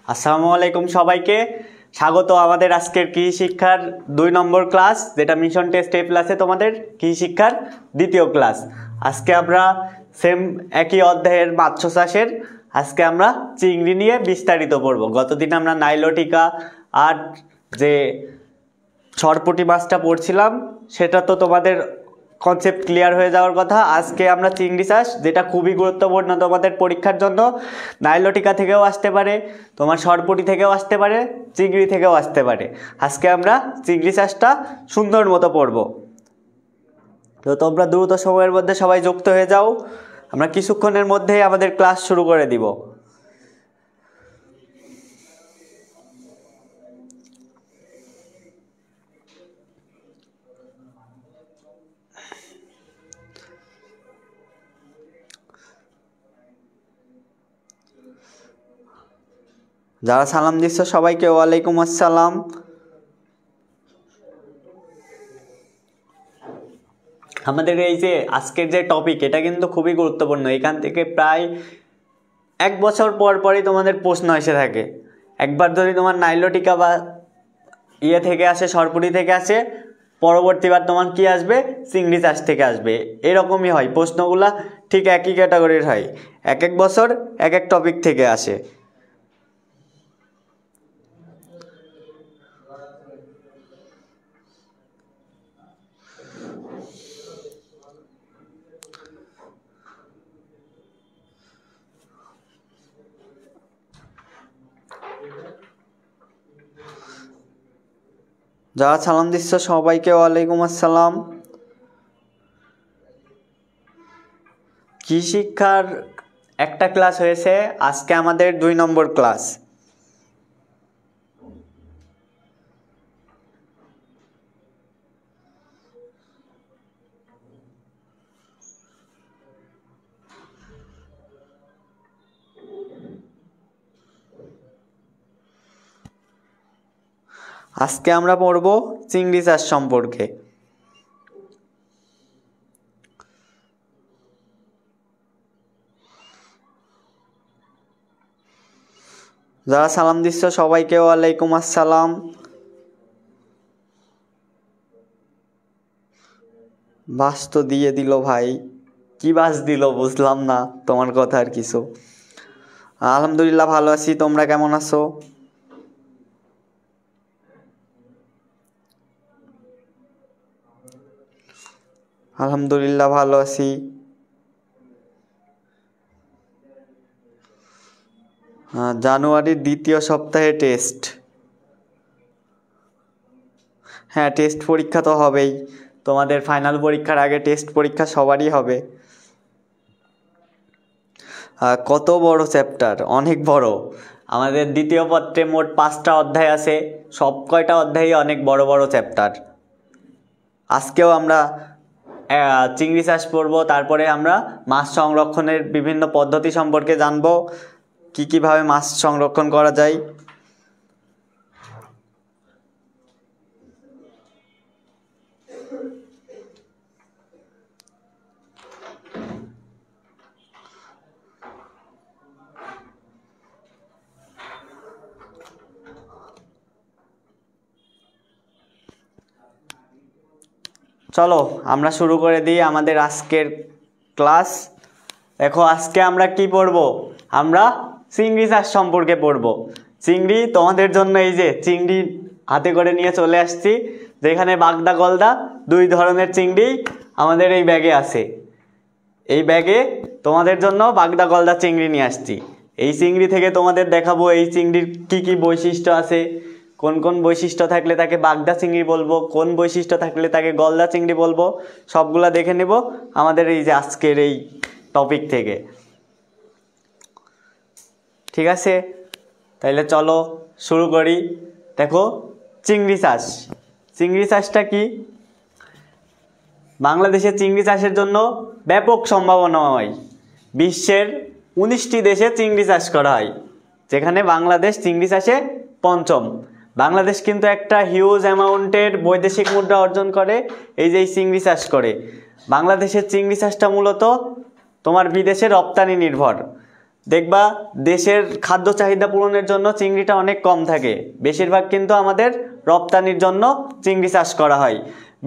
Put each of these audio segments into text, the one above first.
আসসালামু আলাইকুম সবাইকে স্বাগত আমাদের আজকের কৃষি শিক্ষার 2 নম্বর ক্লাস, যেটা মিশন টেস্ট এ প্লাসে তোমাদের কৃষি শিক্ষার দ্বিতীয় ক্লাস। আজকে আমরা সেম একই অধ্যায়ের মৎস্য চাষের আজকে আমরা চিংড়ি নিয়ে বিস্তারিত পড়ব। গতদিন আমরা নাইলোটিকা আর যে সরপুঁটি মাছটা পড়ছিলাম সেটা তো তোমাদের কনসেপ্ট ক্লিয়ার হয়ে যাওয়ার কথা। আজকে আমরা চিংড়ি চাষ, যেটা খুবই গুরুত্বপূর্ণ তোমাদের পরীক্ষার জন্য। নাইলোটিকা থেকেও আসতে পারে, তোমার সরপুঁটি থেকেও আসতে পারে, চিংড়ি থেকেও আসতে পারে। আজকে আমরা চিংড়ি চাষটা সুন্দর মতো পড়ব। তো তোমরা দ্রুত সময়ের মধ্যে সবাই যুক্ত হয়ে যাও, আমরা কিছুক্ষণের মধ্যেই আমাদের ক্লাস শুরু করে দিব। যারা সালাম দিচ্ছ সবাইকে ওয়ালাইকুম আসসালাম। আমাদের এই যে আজকের যে টপিক, এটা কিন্তু খুবই গুরুত্বপূর্ণ। এখান থেকে প্রায় 1 বছর পর পরই তোমাদের প্রশ্ন এসে থাকে। একবার যদি তোমার নাইলোটিকা বা থেকে আসে, সরপুঁটি থেকে আসে, পরবর্তীবার তোমার কি আসবে? চিংড়ি চাষ থেকে আসবে। এরকমই হয়, প্রশ্নগুলা ঠিক একই ক্যাটাগরির হয়। এক বছর এক টপিক থেকে আসে। যারা সালাম দিচ্ছ সবাইকে ওয়ালাইকুম আসসালাম। কৃষি শিক্ষার একটা ক্লাস হয়েছে, আজকে আমাদের 2 নম্বর ক্লাস। আজকে আমরা পড়ব চিংড়ি চাষ সম্পর্কে। যারা সালাম দিচ্ছ সবাইকে ওয়ালাইকুম আসসালাম। বাস তো দিয়ে দিল ভাই, কি বাস দিল বুঝলাম না তোমার কথা আর কিছু। আলহামদুলিল্লাহ ভালো আছি, তোমরা কেমন আছো? আলহামদুলিল্লাহ ভালো আছি। জানুয়ারির 2য় সপ্তাহে টেস্ট। হ্যাঁ, টেস্ট পরীক্ষা তো হবেই। তোমাদের ফাইনাল পরীক্ষার আগে টেস্ট পরীক্ষা সবারই হবে। কত বড় চ্যাপ্টার, অনেক বড়। আমাদের দ্বিতীয় পত্রে মোট 5টা অধ্যায় আছে, সব কয়টা অধ্যায়ই অনেক বড় বড় চ্যাপ্টার। আজকেও আমরা চিংড়ি চাষ পড়ব, তারপরে আমরা মাছ সংরক্ষণের বিভিন্ন পদ্ধতি সম্পর্কে জানব, কিভাবে মাছ সংরক্ষণ করা যায়। চলো আমরা শুরু করে দিই আমাদের আজকের ক্লাস। দেখো আজকে আমরা কি পড়ব? আমরা চিংড়ি চাষ সম্পর্কে পড়ব। চিংড়ি তোমাদের জন্য এই যে চিংড়ি হাতে করে নিয়ে চলে আসছি, যেখানে বাগদা গলদা 2 ধরনের চিংড়ি আমাদের এই ব্যাগে আছে। এই ব্যাগে তোমাদের জন্য বাগদা গলদা চিংড়ি নিয়ে আসছি। এই চিংড়ি থেকে তোমাদের দেখাবো এই চিংড়ির কি বৈশিষ্ট্য আছে, কোন কোন বৈশিষ্ট্য থাকলে তাকে বাগদা চিংড়ি বলবো, কোন বৈশিষ্ট্য থাকলে তাকে গলদা চিংড়ি বলবো, সবগুলা দেখে নেব আমাদের এই যে আজকের এই টপিক থেকে। ঠিক আছে, তাইলে চলো শুরু করি। দেখো চিংড়ি চাষ, চিংড়ি চাষটা কি? বাংলাদেশে চিংড়ি চাষের জন্য ব্যাপক সম্ভাবনা হয়। বিশ্বের 19টি দেশে চিংড়ি চাষ করা হয়, যেখানে বাংলাদেশ চিংড়ি চাষে 5ম। বাংলাদেশ কিন্তু একটা হিউজ অ্যামাউন্টের বৈদেশিক মুদ্রা অর্জন করে এই যে চিংড়ি চাষ করে। বাংলাদেশের চিংড়ি চাষটা মূলত তোমার বিদেশে রপ্তানি নির্ভর। দেখবা দেশের খাদ্য চাহিদা পূরণের জন্য চিংড়িটা অনেক কম থাকে, বেশিরভাগ কিন্তু আমাদের রপ্তানির জন্য চিংড়ি চাষ করা হয়।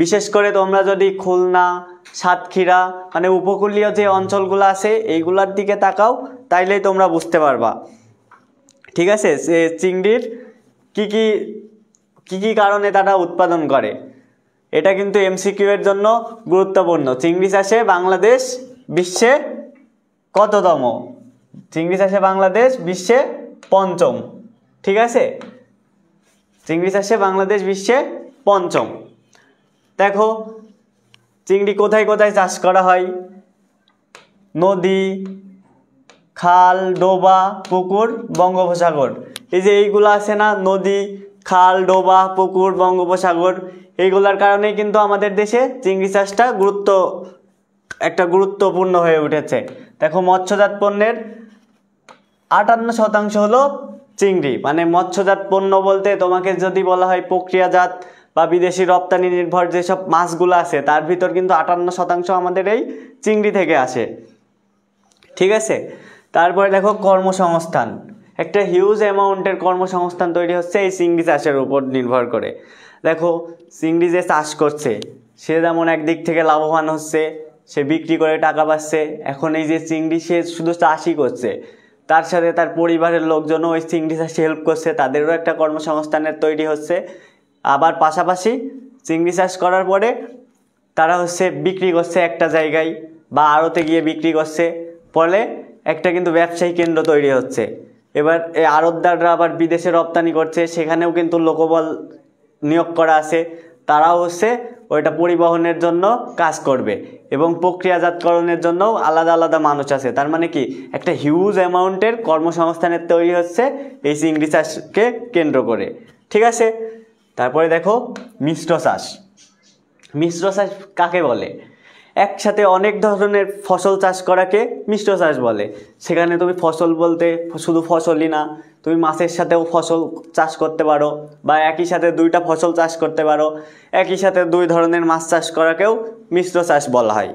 বিশেষ করে তোমরা যদি খুলনা, সাতক্ষীরা মানে উপকূলীয় যে অঞ্চলগুলো আছে এইগুলোর দিকে তাকাও, তাইলেই তোমরা বুঝতে পারবা। ঠিক আছে, সে চিংড়ির কি কি কি কি কারণে তারা উৎপাদন করে, এটা কিন্তু এমসিকিউ এর জন্য গুরুত্বপূর্ণ। চিংড়ি চাষে বাংলাদেশ বিশ্বে কততম? চিংড়ি চাষে বাংলাদেশ বিশ্বে পঞ্চম। ঠিক আছে, চিংড়ি চাষে বাংলাদেশ বিশ্বে পঞ্চম। দেখো চিংড়ি কোথায় কোথায় চাষ করা হয়? নদী, খাল, ডোবা, পুকুর, বঙ্গোপসাগর। এই যে এইগুলো আছে না, নদী, খাল, ডোবা, পুকুর, বঙ্গোপসাগর, এইগুলার কারণেই কিন্তু আমাদের দেশে চিংড়ি চাষটা গুরুত্বপূর্ণ হয়ে উঠেছে। দেখো মৎস্যজাত পণ্যের 58% হলো চিংড়ি। মানে মৎস্যজাত পণ্য বলতে তোমাকে যদি বলা হয় প্রক্রিয়াজাত বা বিদেশি রপ্তানি নির্ভর যেসব মাছগুলো আছে তার ভিতর কিন্তু 58% আমাদের এই চিংড়ি থেকে আসে। ঠিক আছে, তারপরে দেখো কর্মসংস্থান, একটা হিউজ অ্যামাউন্টের কর্মসংস্থান তৈরি হচ্ছে এই চিংড়ি চাষের উপর নির্ভর করে। দেখো চিংড়ি যে চাষ করছে সে যেমন একদিক থেকে লাভবান হচ্ছে, সে বিক্রি করে টাকা পাচ্ছে। এখন এই যে চিংড়ি সে শুধু চাষই করছে, তার সাথে তার পরিবারের লোকজনও ওই চিংড়ি চাষে হেল্প করছে, তাদেরও একটা কর্মসংস্থানের তৈরি হচ্ছে। আবার পাশাপাশি চিংড়ি চাষ করার পরে তারা বিক্রি করছে একটা জায়গায় বা আড়তে গিয়ে বিক্রি করছে, ফলে একটা কিন্তু ব্যবসায়ী কেন্দ্র তৈরি হচ্ছে। এবার এই আড়তদাররা আবার বিদেশে রপ্তানি করছে, সেখানেও কিন্তু লোকবল নিয়োগ করা আছে, তারাও ওইটা পরিবহনের জন্য কাজ করবে এবং প্রক্রিয়াজাতকরণের জন্যও আলাদা আলাদা মানুষ আছে। তার মানে কি একটা হিউজ অ্যামাউন্টের কর্মসংস্থানের তৈরি হচ্ছে এই চিংড়ি চাষকে কেন্দ্র করে। ঠিক আছে, তারপরে দেখো মিশ্র চাষ। মিশ্র চাষ কাকে বলে? একসাথে অনেক ধরনের ফসল চাষ করাকে মিশ্র চাষ বলে। সেখানে তুমি ফসল বলতে শুধু ফসলই না, তুমি মাছের সাথেও ফসল চাষ করতে পারো বা একই সাথে দুইটা ফসল চাষ করতে পারো, একই সাথে দুই ধরনের মাছ চাষ করাকেও মিশ্র চাষ বলা হয়।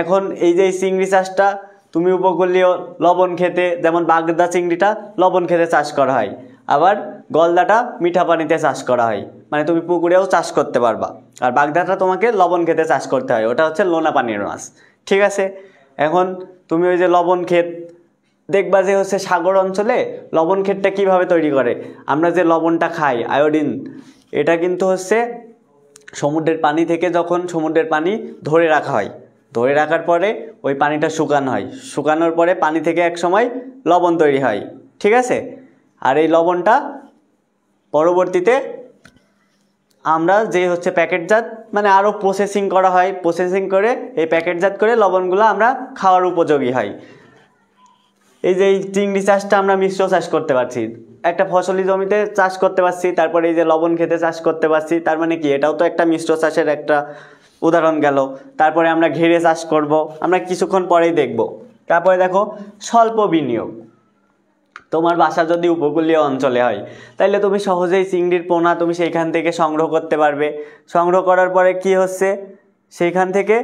এখন এই যে চিংড়ি চাষটা তুমি উপকূলীয় লবণ খেতে, যেমন বাগদা চিংড়িটা লবণ খেতে চাষ করা হয়, আবার গলদাটা মিঠা পানিতে চাষ করা হয়, মানে তুমি পুকুরেও চাষ করতে পারবা। আর বাগদাটা তোমাকে লবণ খেতে চাষ করতে হয়, ওটা লোনা পানির মাছ। ঠিক আছে, এখন তুমি ওই যে লবণ ক্ষেত দেখবা যে সাগর অঞ্চলে লবণ ক্ষেতটা কিভাবে তৈরি করে। আমরা যে লবণটা খাই আয়োডিন, এটা কিন্তু সমুদ্রের পানি থেকে যখন সমুদ্রের পানি ধরে রাখা হয়, ধরে রাখার পরে ওই পানিটা শুকানো হয়, শুকানোর পরে পানি থেকে এক সময় লবণ তৈরি হয়। ঠিক আছে, আর এই লবণটা পরবর্তীতে আমরা যে প্যাকেটজাত মানে আরও প্রসেসিং করা হয়, প্রসেসিং করে এই প্যাকেটজাত করে লবণগুলো আমরা খাওয়ার উপযোগী হয়। এই যে এই চিংড়ি চাষটা আমরা মিশ্র চাষ করতে পারছি, একটা ফসলি জমিতে চাষ করতে পারছি, তারপরে এই যে লবণ খেতে চাষ করতে পারছি, তার মানে কি এটাও তো একটা মিশ্র চাষের একটা উদাহরণ গেল। তারপরে আমরা ঘেরে চাষ করব, আমরা কিছুক্ষণ পরেই দেখব। তারপরে দেখো স্বল্প বিনিয়োগ। তোমার বাসা যদি উপকূলীয় অঞ্চলে হয় তাহলে তুমি সহজেই চিংড়ির পোনা তুমি সেইখান থেকে সংগ্রহ করতে পারবে। সংগ্রহ করার পরে কি সেইখান থেকে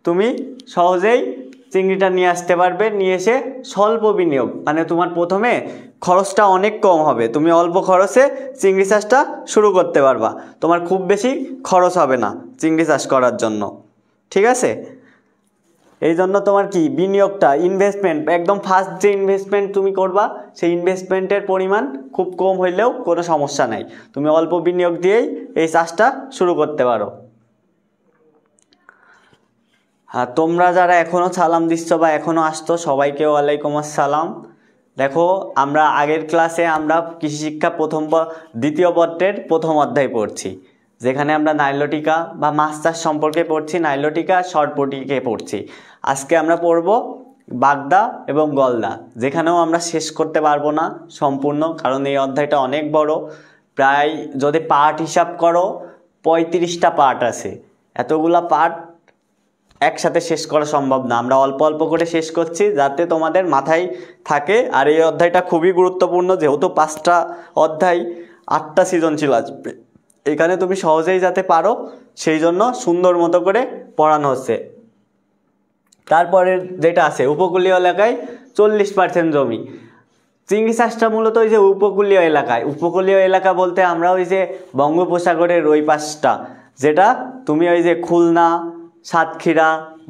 তুমি সহজেই চিংড়িটা নিয়ে আসতে পারবে, নিয়ে এসে স্বল্প বিনিয়োগ মানে তোমার প্রথমে খরচটা অনেক কম হবে, তুমি অল্প খরচে চিংড়ি চাষটা শুরু করতে পারবা, তোমার খুব বেশি খরচ হবে না চিংড়ি চাষ করার জন্য। ঠিক আছে, এই জন্য তোমার কি বিনিয়োগটা ইনভেস্টমেন্ট একদম ফার্স্ট যে ইনভেস্টমেন্ট তুমি করবা সেই ইনভেস্টমেন্টের পরিমাণ খুব কম হইলেও কোনো সমস্যা নাই, তুমি অল্প বিনিয়োগ দিয়েই এই চাষটা শুরু করতে পারো। হ্যাঁ, তোমরা যারা এখনও সালাম দিচ্ছ বা এখনও আসতো সবাইকে ওয়ালাইকুম আসসালাম। দেখো আমরা আগের ক্লাসে আমরা কৃষি শিক্ষা দ্বিতীয় পত্রের প্রথম অধ্যায় পড়ছি, যেখানে আমরা নাইলোটিকা বা মাছ চাষ সম্পর্কে পড়ছি, নাইলোটিকা সরপুঁটিকে পড়ছি। আজকে আমরা পড়ব বাগদা এবং গলদা, যেখানেও আমরা শেষ করতে পারবো না সম্পূর্ণ, কারণ এই অধ্যায়টা অনেক বড়, প্রায় যদি পার্ট হিসাব করো 35টা পার্ট আছে। এতগুলা পার্ট একসাথে শেষ করা সম্ভব না, আমরা অল্প অল্প করে শেষ করছি যাতে তোমাদের মাথায় থাকে। আর এই অধ্যায়টা খুবই গুরুত্বপূর্ণ, যেহেতু 5টা অধ্যায় 8টা সৃজনশীল আসবে, এখানে তুমি সহজেই যাতে পারো সেই জন্য সুন্দর মতো করে পড়ানো হচ্ছে। তারপরে যেটা আছে উপকূলীয় এলাকায় 40% জমি। চিংড়ি চাষটা মূলত ওই যে উপকূলীয় এলাকায়, উপকূলীয় এলাকা বলতে আমরা ওই যে বঙ্গোপসাগরের ওই পাশটা, যেটা তুমি ওই যে খুলনা, সাতক্ষীরা,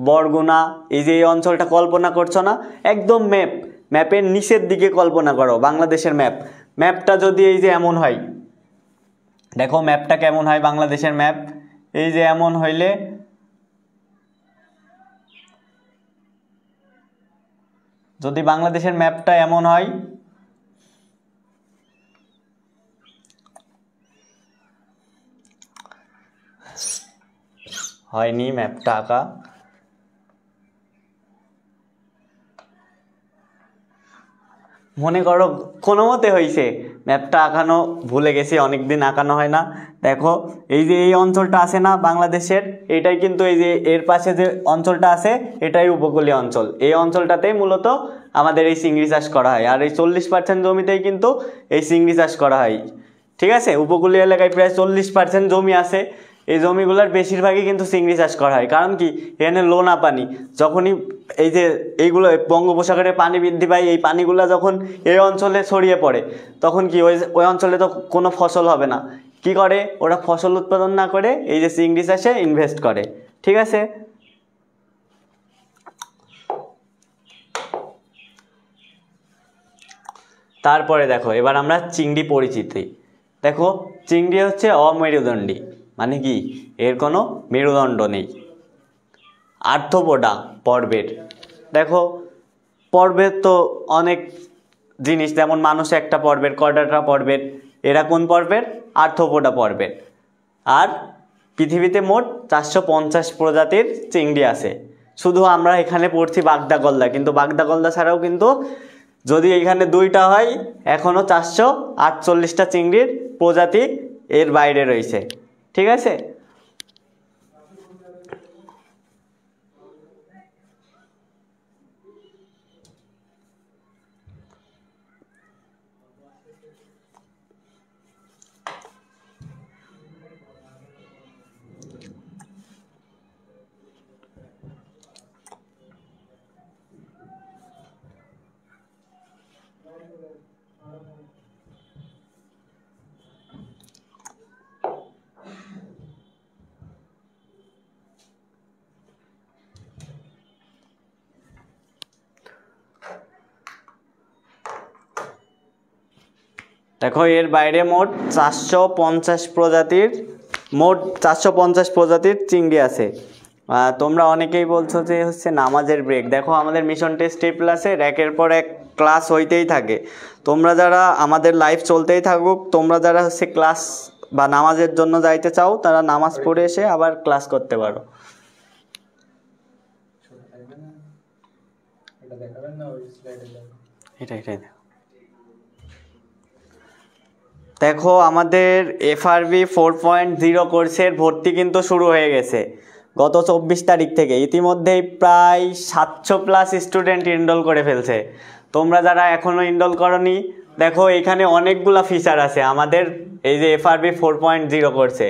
বরগুনা, এই যে এই অঞ্চলটা কল্পনা করছো না, একদম ম্যাপের নিচের দিকে কল্পনা করো বাংলাদেশের ম্যাপটা যদি এই যে এমন হয়, দেখো ম্যাপটা কেমন হয় বাংলাদেশের ম্যাপ, এই যে এমন হইলে যদি বাংলাদেশের ম্যাপটা এমন হয়, হয়নি ম্যাপটা আঁকা, মনে করো কোনো মতে হয়েছে, ম্যাপটা আঁকানো ভুলে গেছি, অনেকদিন আঁকানো হয় না। দেখো এই যে এই অঞ্চলটা আছে না বাংলাদেশের, এটাই কিন্তু এই যে এর পাশে যে অঞ্চলটা আছে এটাই উপকূলীয় অঞ্চল। এই অঞ্চলটাতেই মূলত আমাদের এই চিংড়ি চাষ করা হয়, আর এই 40% জমিতেই কিন্তু এই চিংড়ি চাষ করা হয়। ঠিক আছে, উপকূলীয় এলাকায় প্রায় 40% জমি আছে, এই জমিগুলোর বেশিরভাগই কিন্তু চিংড়ি চাষ করা হয়। কারণ কি, এখানে লোনা পানি, যখনই এই যে এইগুলো বঙ্গোপসাগরে পানি বৃদ্ধি পায়, এই পানিগুলো যখন এই অঞ্চলে ছড়িয়ে পড়ে, তখন কি ওই অঞ্চলে তো কোনো ফসল হবে না। কি করে ওরা, ফসল উৎপাদন না করে এই যে চিংড়ি চাষে ইনভেস্ট করে। ঠিক আছে, তারপরে দেখো এবার আমরা চিংড়ি পরিচিতি। দেখো চিংড়ি হচ্ছে অমেরুদণ্ডী, মানে কি এর কোনো মেরুদণ্ড নেই। আর্থ্রোপোডা পর্বের, দেখো পর্বের তো অনেক জিনিস, যেমন মানুষ একটা পর্বের, কর্ডাটা পর্বের, এরা কোন পর্বের? আর্থ্রোপোডা পর্বের। আর পৃথিবীতে মোট 450 প্রজাতির চিংড়ি আছে। শুধু আমরা এখানে পড়ছি বাগদা গলদা, কিন্তু বাগদা গলদা ছাড়াও কিন্তু যদি এখানে 2টা হয়, এখনও 448টা চিংড়ির প্রজাতি এর বাইরে রয়েছে। ঠিক আছে, দেখো এর বাইরে মোট 450 প্রজাতির চিংড়ি আছে। তোমরা অনেকেই বলছো যে হচ্ছে নামাজের ব্রেক। দেখো আমাদের মিশন টেস্ট এ প্লাসে একের পর এক ক্লাস হইতেই থাকে। তোমরা যারা আমাদের লাইভ চলতেই থাকুক, তোমরা যারা হচ্ছে ক্লাস বা নামাজের জন্য যাইতে চাও, তারা নামাজ পড়ে এসে আবার ক্লাস করতে পারো। এটাই দেখো আমাদের FRB 4.0 কোর্সের ভর্তি কিন্তু শুরু হয়ে গেছে গত 24 তারিখ থেকে। ইতিমধ্যেই প্রায় 700+ স্টুডেন্ট এনরোল করে ফেলছে। তোমরা যারা এখনও এনরোল করনি, দেখো এখানে অনেকগুলো ফিচার আছে আমাদের এই যে FRB 4.0 কোর্সে।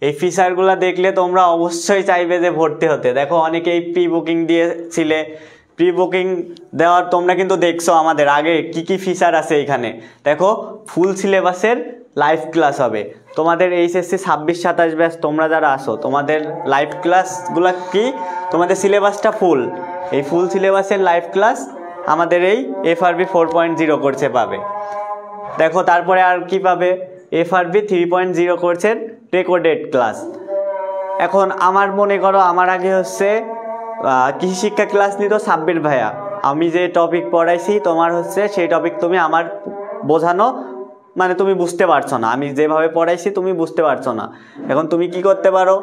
এই ফিচারগুলো দেখলে তোমরা অবশ্যই চাইবে যে ভর্তি হতে। দেখো অনেকেই প্রি বুকিং দিয়েছিলে, প্রি বুকিং দেওয়ার তোমরা কিন্তু দেখছো আমাদের আগে কি কি ফিচার আছে এখানে। দেখো ফুল সিলেবাসের লাইভ ক্লাস হবে তোমাদের HSC 26-27 ব্যাচ। তোমরা যারা আসো, তোমাদের লাইভ ক্লাসগুলো কি, তোমাদের সিলেবাসটা ফুল, এই ফুল সিলেবাসের লাইভ ক্লাস আমাদের এই FRB 4.0 কোর্সে পাবে। দেখো তারপরে আর কি পাবে, FRB 3.0 কোর্সের রেকর্ডেড ক্লাস। এখন আমার মনে করো আমার আগে হচ্ছে কৃষি শিক্ষা ক্লাস নিত সাব্বির ভাইয়া, আমি যে টপিক পড়াইছি তোমার হচ্ছে সেই টপিক তুমি আমার বোঝানো মানে তুমি বুঝতে পারছো না, আমি যেভাবে পড়াইছি তুমি বুঝতে পারছো না। এখন তুমি কি করতে পারো,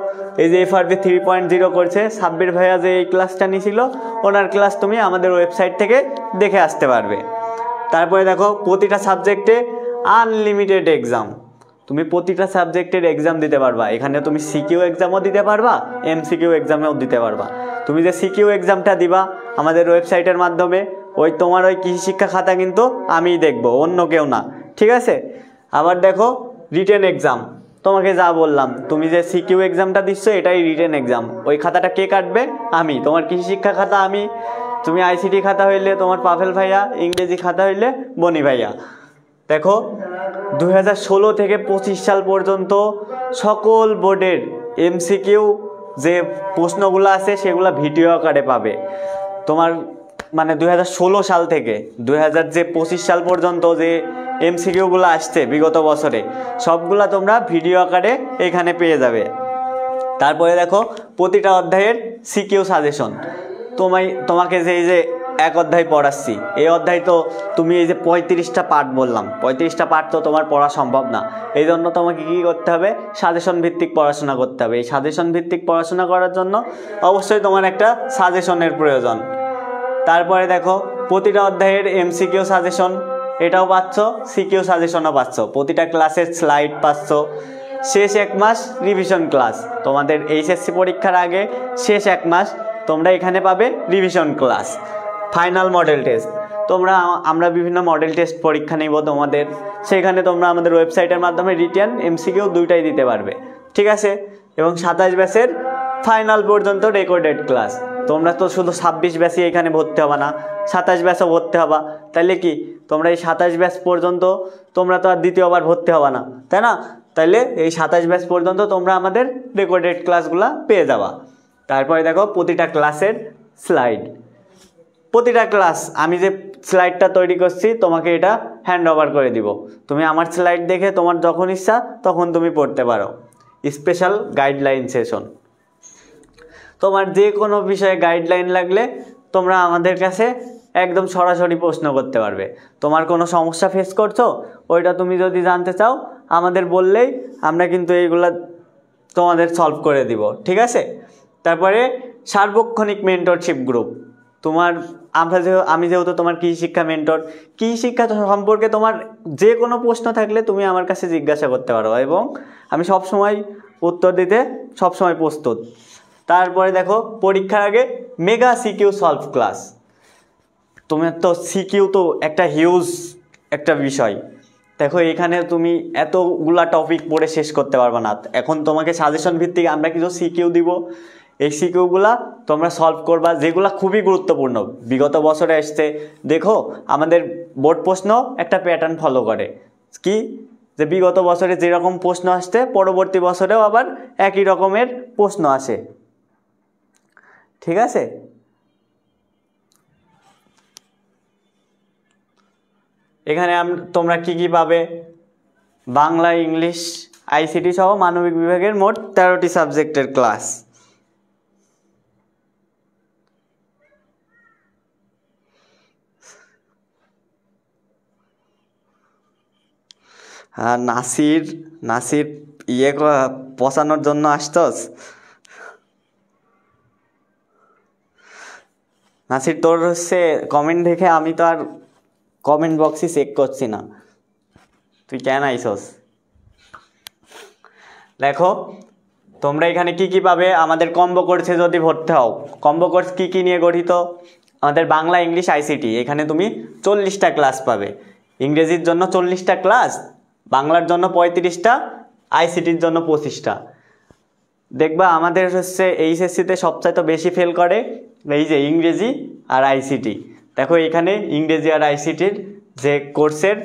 এই যে FRB 3.0 করছে সাব্বির ভাইয়া যে এই ক্লাসটা নিয়েছিল, ওনার ক্লাস তুমি আমাদের ওয়েবসাইট থেকে দেখে আসতে পারবে। তারপরে দেখো প্রতিটা সাবজেক্টে আনলিমিটেড এক্সাম, তুমি প্রতিটা সাবজেক্টের এক্সাম দিতে পারবা। এখানে তুমি সিকিউ এক্সামও দিতে পারবা, MCQ এক্সামেও দিতে পারবা। তুমি যে সিকিউ এক্সামটা দিবা আমাদের ওয়েবসাইটের মাধ্যমে, ওই তোমার ওই কৃষি শিক্ষা খাতা কিন্তু আমিই দেখবো, অন্য কেউ না। ঠিক আছে, আবার দেখো রিটেন এক্সাম, তোমাকে যা বললাম, তুমি যে সিকিউ এক্সামটা দিচ্ছ এটাই রিটেন এক্সাম, ওই খাতাটা কে কাটবে? আমি। তোমার কৃষি শিক্ষা খাতা আমি তুমি আইসিটি খাতা হইলে তোমার পাভেল ভাইয়া, ইংরেজি খাতা হইলে বনি ভাইয়া। দেখো 2016 থেকে 25 সাল পর্যন্ত সকল বোর্ডের এমসিকিউ যে প্রশ্নগুলো আছে সেগুলো ভিডিও আকারে পাবে। তোমার মানে 2016 সাল থেকে 2025 সাল পর্যন্ত যে এমসিকিউগুলো আসছে বিগত বছরে সবগুলা তোমরা ভিডিও আকারে এখানে পেয়ে যাবে। তারপরে দেখো প্রতিটা অধ্যায়ের সিকিউ সাজেশন। তোমাকে যে এই যে এক অধ্যায় পড়াচ্ছি, এই অধ্যায় তো তুমি এই যে 35টা পার্ট বললাম, 35টা পার্ট তো তোমার পড়া সম্ভব না। এই জন্য তোমাকে কী করতে হবে, সাজেশন ভিত্তিক পড়াশোনা করতে হবে। এই সাজেশন ভিত্তিক পড়াশোনা করার জন্য অবশ্যই তোমার একটা সাজেশনের প্রয়োজন। তারপরে দেখো প্রতিটা অধ্যায়ের এমসিকিউ সাজেশন এটাও পাচ্ছ, সিকিউ সাজেশনও পাচ্ছ, প্রতিটা ক্লাসের স্লাইড পাচ্ছ। শেষ এক মাস রিভিশন ক্লাস, তোমাদের এইচএসসি পরীক্ষার আগে শেষ এক মাস তোমরা এখানে পাবে revision class. Final model test, আমরা বিভিন্ন মডেল টেস্ট পরীক্ষা নেব তোমাদের, সেখানে তোমরা আমাদের ওয়েবসাইটের মাধ্যমে রিটেন এমসিকিউ দুইটাই দিতে পারবে, ঠিক আছে। এবং 27 ব্যাচের ফাইনাল পর্যন্ত রেকর্ডেড ক্লাস। তোমরা তো শুধু 26 ব্যাচই এখানে ভর্তি হবা না, 27 ব্যাচও ভর্তি হবা। তাইলে কি তোমরা এই 27 ব্যাচ পর্যন্ত তোমরা তো আর দ্বিতীয়বার ভর্তি হবা না, তাই না? তাইলে এই 27 ব্যাচ পর্যন্ত তোমরা আমাদের রেকর্ডেড ক্লাসগুলো পেয়ে যাবা। তারপরে দেখো প্রতিটা ক্লাসের স্লাইড, প্রতিটা ক্লাস আমি যে স্লাইডটা তৈরি করছি তোমাকে এটা হ্যান্ড ওভার করে দিব। তুমি আমার স্লাইড দেখে তোমার যখন ইচ্ছা তখন তুমি পড়তে পারো। স্পেশাল গাইডলাইন সেশন, তোমার যে কোনো বিষয়ে গাইডলাইন লাগলে তোমরা আমাদের কাছে একদম সরাসরি প্রশ্ন করতে পারবে। তোমার কোনো সমস্যা ফেস করছো, ওইটা তুমি যদি জানতে চাও আমাদের বললেই আমরা কিন্তু এইগুলা তোমাদের সলভ করে দিব, ঠিক আছে। তারপরে সার্বক্ষণিক মেন্টরশিপ গ্রুপ। আমি যেহেতু তোমার কৃষি শিক্ষা মেন্টর, কৃষি শিক্ষা সম্পর্কে তোমার যে কোনো প্রশ্ন থাকলে তুমি আমার কাছে জিজ্ঞাসা করতে পারো এবং আমি সবসময় উত্তর দিতে সবসময় প্রস্তুত। তারপরে দেখো পরীক্ষার আগে মেগা সিকিউ সলভ ক্লাস। তোমার তো সিকিউ তো একটা হিউজ একটা বিষয়, দেখো এখানে তুমি এতগুলা টপিক পড়ে শেষ করতে পারবে না। এখন তোমাকে সাজেশন ভিত্তিক আমরা কিছু সিকিউ দিব, এই সিকিউগুলা তোমরা সলভ করবা, যেগুলা খুবই গুরুত্বপূর্ণ বিগত বছরে আসছে। দেখো আমাদের বোর্ড প্রশ্ন একটা প্যাটার্ন ফলো করে, কি যে বিগত বছরে যেরকম প্রশ্ন আসছে পরবর্তী বছরেও আবার একই রকমের প্রশ্ন আসে, ঠিক আছে। এখানে তোমরা কি পাবে, বাংলা, ইংলিশ, আইসিটি সহ মানবিক বিভাগের মোট 13টি সাবজেক্টের ক্লাস। আর নাসির পচানোর জন্য আসতস। নাসির তোর হচ্ছে কমেন্ট দেখে আমি তো আর কমেন্ট বক্সই চেক করছি না, তুই কেন আইসস। দেখো তোমরা এখানে কি পাবে, আমাদের কম্বো কোর্সে যদি ভর্তি হও, কম্বো কোর্স কি নিয়ে গঠিত, আমাদের বাংলা, ইংলিশ, আইসিটি, এখানে তুমি 40টা ক্লাস পাবে। ইংরেজির জন্য 40টা ক্লাস, বাংলার জন্য 35টা, আইসিটির জন্য 25টা। দেখবা আমাদের হচ্ছে এইচএসসিতে সবচাইতে বেশি ফেল করে এই যে ইংরেজি আর আইসিটি। দেখো এখানে ইংরেজি আর আইসিটির যে কোর্সের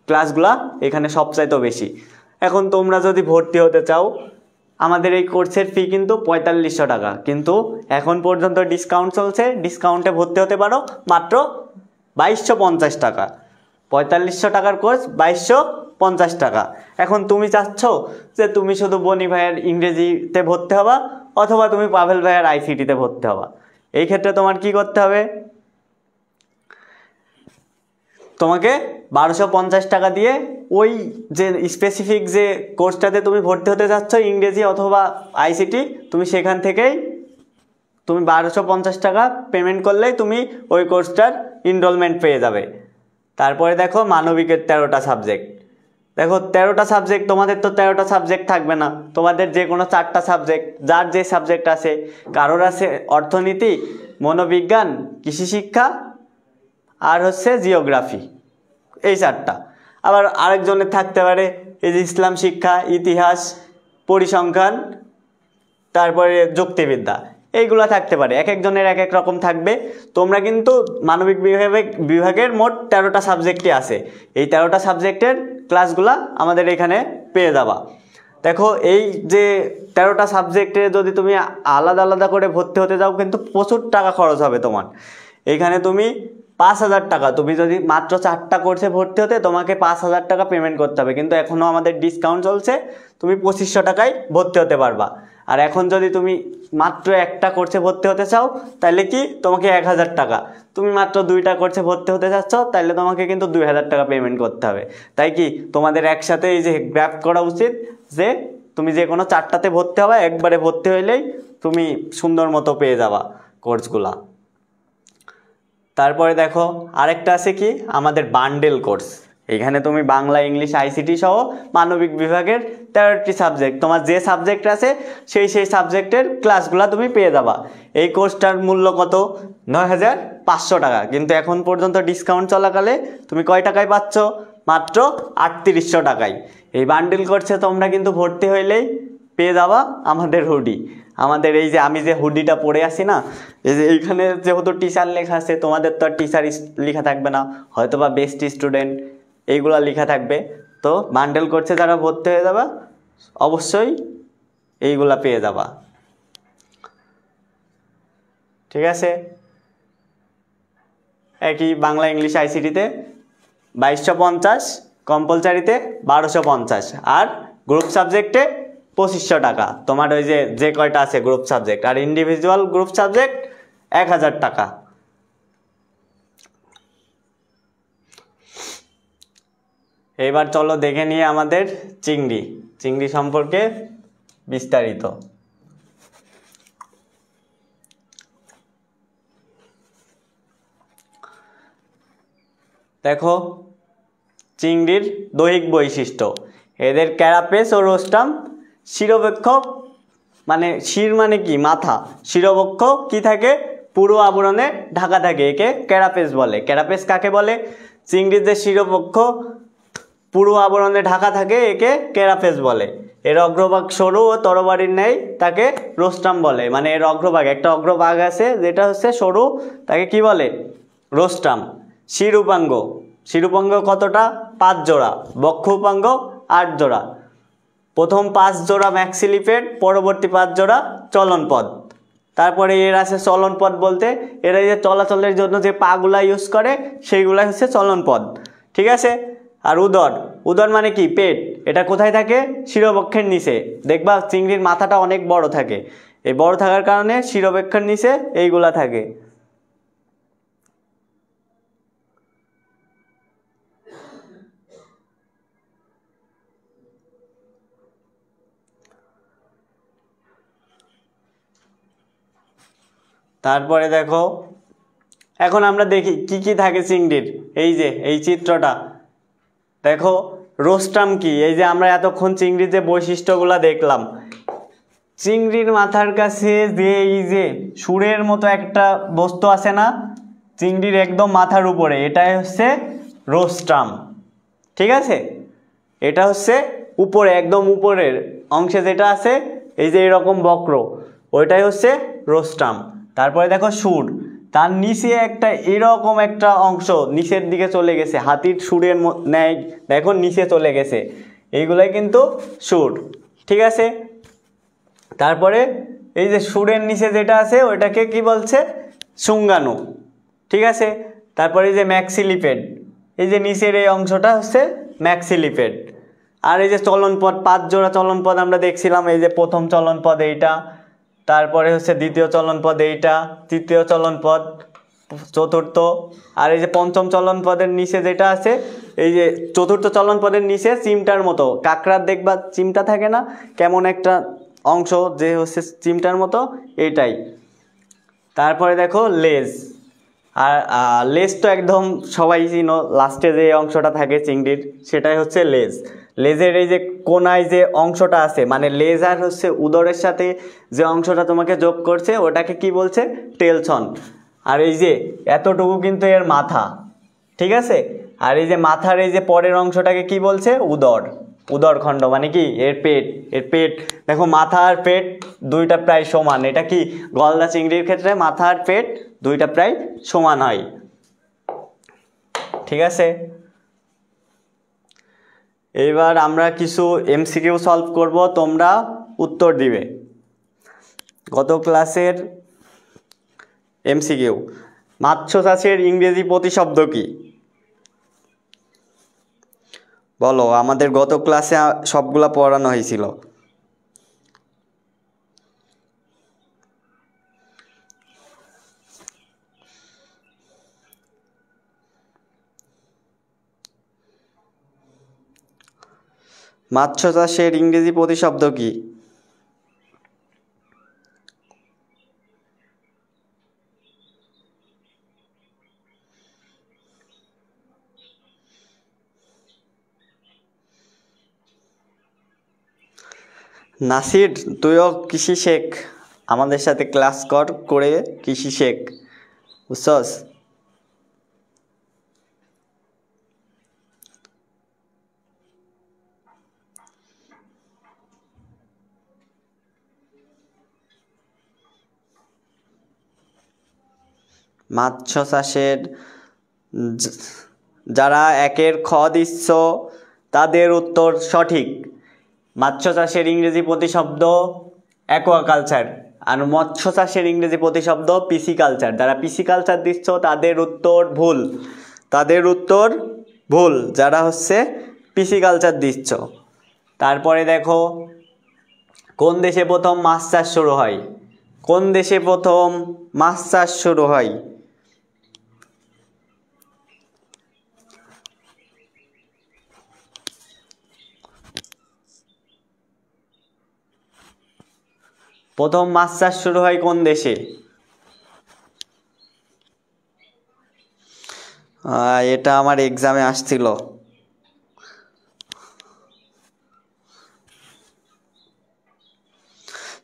ক্লাসগুলা এখানে সবচাইতে বেশি। এখন তোমরা যদি ভর্তি হতে চাও, আমাদের এই কোর্সের ফি কিন্তু 4500 টাকা, কিন্তু এখন পর্যন্ত ডিসকাউন্ট চলছে, ডিসকাউন্টে ভর্তি হতে পারো মাত্র 2250 টাকা। 4500 টাকার কোর্স 2250 টাকা। এখন তুমি চাচ্ছ যে তুমি শুধু বনি ভাইয়ের ইংরেজিতে ভর্তি হবা অথবা তুমি পাভেল ভাইয়ের আইসিটিতে ভর্তি হবা। এই ক্ষেত্রে তোমার কি করতে হবে, তোমাকে 1250 টাকা দিয়ে ওই যে স্পেসিফিক যে কোর্সটাতে তুমি ভর্তি হতে যাচ্ছ ইংরেজি অথবা আইসিটি, তুমি সেখান থেকেই তুমি 1250 টাকা পেমেন্ট করলেই তুমি ওই কোর্সটার এনরোলমেন্ট পেয়ে যাবে। তারপরে দেখো মানবিকের 13টা সাবজেক্ট। দেখো 13টা সাবজেক্ট, তোমাদের তো 13টা সাবজেক্ট থাকবে না, তোমাদের যে কোনো 4টা সাবজেক্ট, যার যে সাবজেক্ট আছে, কারোর আছে অর্থনীতি, মনোবিজ্ঞান, কৃষি শিক্ষা আর হচ্ছে জিওগ্রাফি, এই 4টা। আবার আরেকজনের থাকতে পারে এই যে ইসলাম শিক্ষা, ইতিহাস, পরিসংখ্যান, তারপরে যুক্তিবিদ্যা। এইগুলা থাকতে পারে, এক একজনের এক এক রকম থাকবে। তোমরা কিন্তু মানবিক বিভাগের মোট 13টা সাবজেক্টই আছে, এই 13টা সাবজেক্টের ক্লাসগুলা আমাদের এখানে পেয়ে যাবা। দেখো এই যে 13টা সাবজেক্টে যদি তুমি আলাদা আলাদা করে ভর্তি হতে যাও কিন্তু প্রচুর টাকা খরচ হবে তোমার। এখানে তুমি 5,000 টাকা, তুমি যদি মাত্র 4টা কোর্সে ভর্তি হতে তোমাকে 5,000 টাকা পেমেন্ট করতে হবে, কিন্তু এখনও আমাদের ডিসকাউন্ট চলছে, তুমি 2500 টাকায় ভর্তি হতে পারবা। আর এখন যদি তুমি মাত্র একটা কোর্সে ভর্তি হতে চাও তাহলে কি তোমাকে 1000 টাকা, তুমি মাত্র 2টা কোর্সে ভর্তি হতে চাচ্ছ তাহলে তোমাকে কিন্তু 2000 টাকা পেমেন্ট করতে হবে। তাই কি তোমাদের একসাথে এই যে গ্র্যাব করা উচিত যে তুমি যে কোনো 4টাতে ভর্তি হবা, একবারে ভর্তি হইলেই তুমি সুন্দর মতো পেয়ে যাবা কোর্সগুলা। তারপরে দেখো আরেকটা আছে কি আমাদের বান্ডেল কোর্স। এখানে তুমি বাংলা, ইংলিশ, আইসিটি সহ মানবিক বিভাগের 13টি সাবজেক্ট, তোমার যে সাবজেক্ট আছে সেই সাবজেক্টের ক্লাসগুলো তুমি পেয়ে যাবা। এই কোর্সটার মূল্য কত? 9,500 টাকা, কিন্তু এখন পর্যন্ত ডিসকাউন্ট চলাকালে তুমি কয় টাকায় পাচ্ছ? মাত্র 3800 টাকায়। এই বান্ডেল কোর্সে তোমরা কিন্তু ভর্তি হইলেই পেয়ে যাবা আমাদের হুডি। আমাদের এই যে আমি যে হুডিটা পরে আছি না, এই যে এইখানে যেহেতু টিচার লেখা আছে, তোমাদের তো আর টিচার লেখা থাকবে না, হয়তো বা বেস্ট স্টুডেন্ট এইগুলা লেখা থাকবে। তো বান্ডেল কোর্সে যারা ভর্তি হয়ে যাবা অবশ্যই এইগুলা পেয়ে যাবা, ঠিক আছে। একই বাংলা, ইংলিশ, আইসিটিতে 2250, কম্পালসারিতে 1250, আর গ্রুপ সাবজেক্টে 2500 টাকা তোমার ওই যে কয়টা আছে গ্রুপ সাবজেক্ট, আর ইন্ডিভিজুয়াল গ্রুপ সাবজেক্ট 1000 টাকা। এবার চলো দেখে নিয়ে আমাদের চিংড়ি সম্পর্কে বিস্তারিত। দেখো চিংড়ির দৈহিক বৈশিষ্ট্য, এদের ক্যারাপেস ও রোস্টাম শিরবক্ষ, মানে শির মানে কি মাথা, শিরবক্ষ কি থাকে? পুরো আবরণে ঢাকা থাকে, একে ক্যারাপেস বলে। ক্যারাপেস কাকে বলে? চিংড়ির যে শিরবক্ষ পুরো আবরণে ঢাকা থাকে একে ক্যারাপেস বলে। এর অগ্রভাগ সরু ও তরবারির ন্যায় তাকে রোস্টাম বলে, মানে এর অগ্রভাগ, একটা অগ্রভাগ আছে যেটা হচ্ছে সরু, তাকে কি বলে? রোস্টাম। শিরুপাঙ্গ কতটা? 5 জোড়া। বক্ষ উপাঙ্গ 8 জোড়া। প্রথম 5 জোড়া ম্যাক্সিলিপেড, পরবর্তী 5 জোড়া চলনপদ। তারপরে এর আছে চলনপদ বলতে এরা যে চলাচলের জন্য যে পাগুলা ইউজ করে সেইগুলাই হচ্ছে চলনপদ, ঠিক আছে। আর উদর মানে কি? পেট। এটা কোথায় থাকে? শিরবক্ষের নিচে। দেখবা চিংড়ির মাথাটা অনেক বড় থাকে, এই বড় থাকার কারণে শিরবক্ষের নিচে এইগুলা থাকে। তারপরে দেখো এখন আমরা দেখি কি কি থাকে চিংড়ির। এই যে এই চিত্রটা দেখো, রোস্টাম কি? এই যে আমরা এতক্ষণ চিংড়ির যে বৈশিষ্ট্যগুলা দেখলাম, চিংড়ির মাথার কাছে যে এই যে সুরের মতো একটা বস্তু আছে না চিংড়ির একদম মাথার উপরে, এটাই হচ্ছে রোস্টাম, ঠিক আছে। এটা হচ্ছে উপরে, একদম উপরের অংশে যেটা আছে এই যে এরকম বক্র, ওইটাই হচ্ছে রোস্টাম। তারপরে দেখো সুর, তার নিচে একটা এরকম একটা অংশ নিচের দিকে চলে গেছে, হাতির সুরের ন্যায় দেখো নিচে চলে গেছে, এইগুলাই কিন্তু সুর, ঠিক আছে। তারপরে এই যে সুরের নিচে যেটা আছে ওইটাকে কি বলছে? শুঙ্গাণু, ঠিক আছে। তারপরে এই যে ম্যাক্সিলিপেড, এই যে নিচের এই অংশটা হচ্ছে ম্যাক্সিলিপেড। আর এই যে চলনপদ, 5 জোড়া চলনপদ আমরা দেখছিলাম, এই যে প্রথম চলনপদ এইটা, তারপরে হচ্ছে দ্বিতীয় চলনপদ এইটা, তৃতীয় চলনপদ, চতুর্থ, আর এই যে পঞ্চম চলনপদের নিচে যেটা আছে এই যে চতুর্থ চলনপদের নিচে চিমটার মতো, কাঁকড়ার দেখবা চিমটা থাকে না কেমন একটা অংশ যে হচ্ছে চিমটার মতো, এইটাই। তারপরে দেখো লেজ, আর লেজ তো একদম সবাই চিনো, লাস্টে যে অংশটা থাকে চিংড়ির সেটাই হচ্ছে লেজ। লেজের এই যে কোনায় যে অংশটা আছে, মানে লেজ আর হচ্ছে উদরের সাথে যে অংশটা তোমাকে যোগ করছে ওটাকে কি বলছে? টেলসন। আর এই যে এতটুকু কিন্তু এর মাথা, ঠিক আছে। আর এই যে মাথার এই যে পরের অংশটাকে কি বলছে? উদর, উদরখণ্ড মানে কি এর পেট, এর পেট দেখো মাথা আর পেট দুইটা প্রায় সমান, এটা কি গলদা চিংড়ির ক্ষেত্রে মাথা আর পেট দুইটা প্রায় সমান হয়। ঠিক আছে, এবার আমরা কিছু এমসিকিউ সলভ করব, তোমরা উত্তর দিবে। গত ক্লাসের এমসিকিউ, মৎস্য চাষের ইংরেজি প্রতিশব্দ কি? বলো, আমাদের গত ক্লাসে সবগুলা পড়ানো হয়েছিল। মৎস্য চাষের ইংরেজি প্রতিশব্দ কি? নাসির, তুইও কৃষি শেখ, আমাদের সাথে ক্লাস করে কৃষি শেখ, বুঝছস? মৎস্য চাষের যারা একের খ দিচ্ছ তাদের উত্তর সঠিক। মৎস্য চাষের ইংরেজি প্রতিশব্দ অ্যাকোয়াকালচার, আর মৎস্য চাষের ইংরেজি প্রতিশব্দ পিসিকালচার। যারা পিসিকালচার দিচ্ছ তাদের উত্তর ভুল, তাদের উত্তর ভুল যারা হচ্ছে পিসিকালচার দিচ্ছ। তারপরে দেখো, কোন দেশে প্রথম মাছ চাষ শুরু হয়? কোন দেশে প্রথম মাছ চাষ শুরু হয়? প্রথম মাছ চাষ শুরু হয় কোন দেশে? এটা আমার এক্সামে আসছিল।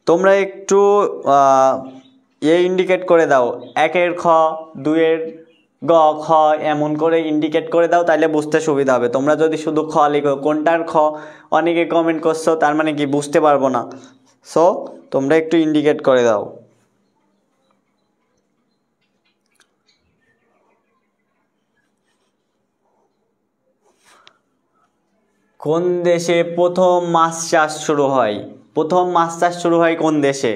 তোমরা একটু ইন্ডিকেট করে দাও, একের খ, দুইয়ের গ, খ এমন করে ইন্ডিকেট করে দাও, তাহলে বুঝতে সুবিধা হবে। তোমরা যদি শুধু খ লিখো, কোনটার খ অনেকে কমেন্ট করছো, তার মানে কি বুঝতে পারবো না। সো তোমরা একটু ইন্ডিকেট করে দাও। কোন দেশে প্রথম মাছ চাষ শুরু হয়? প্রথম মাছ চাষ শুরু হয় কোন দেশে?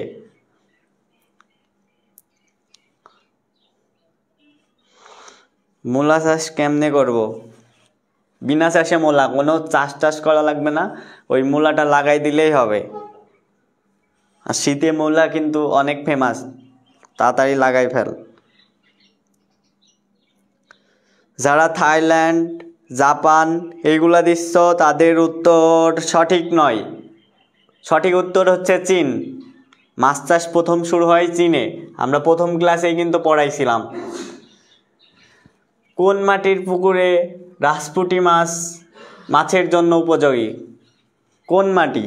মূলা চাষ কেমনে করব? বিনা চাষে মূলা, কোনো চাষ করা লাগবে না, ওই মূলাটা লাগাই দিলেই হবে। আর শীতে মূলা কিন্তু অনেক ফেমাস, তাড়াতাড়ি লাগাই ফেল। যারা থাইল্যান্ড, জাপান এইগুলা দিচ্ছ তাদের উত্তর সঠিক নয়। সঠিক উত্তর হচ্ছে চীন। মাছ চাষ প্রথম শুরু হয় চীনে, আমরা প্রথম ক্লাসেই কিন্তু পড়াইছিলাম। কোন মাটির পুকুরে রাসপুটি মাছ মাছের জন্য উপযোগী? কোন মাটি,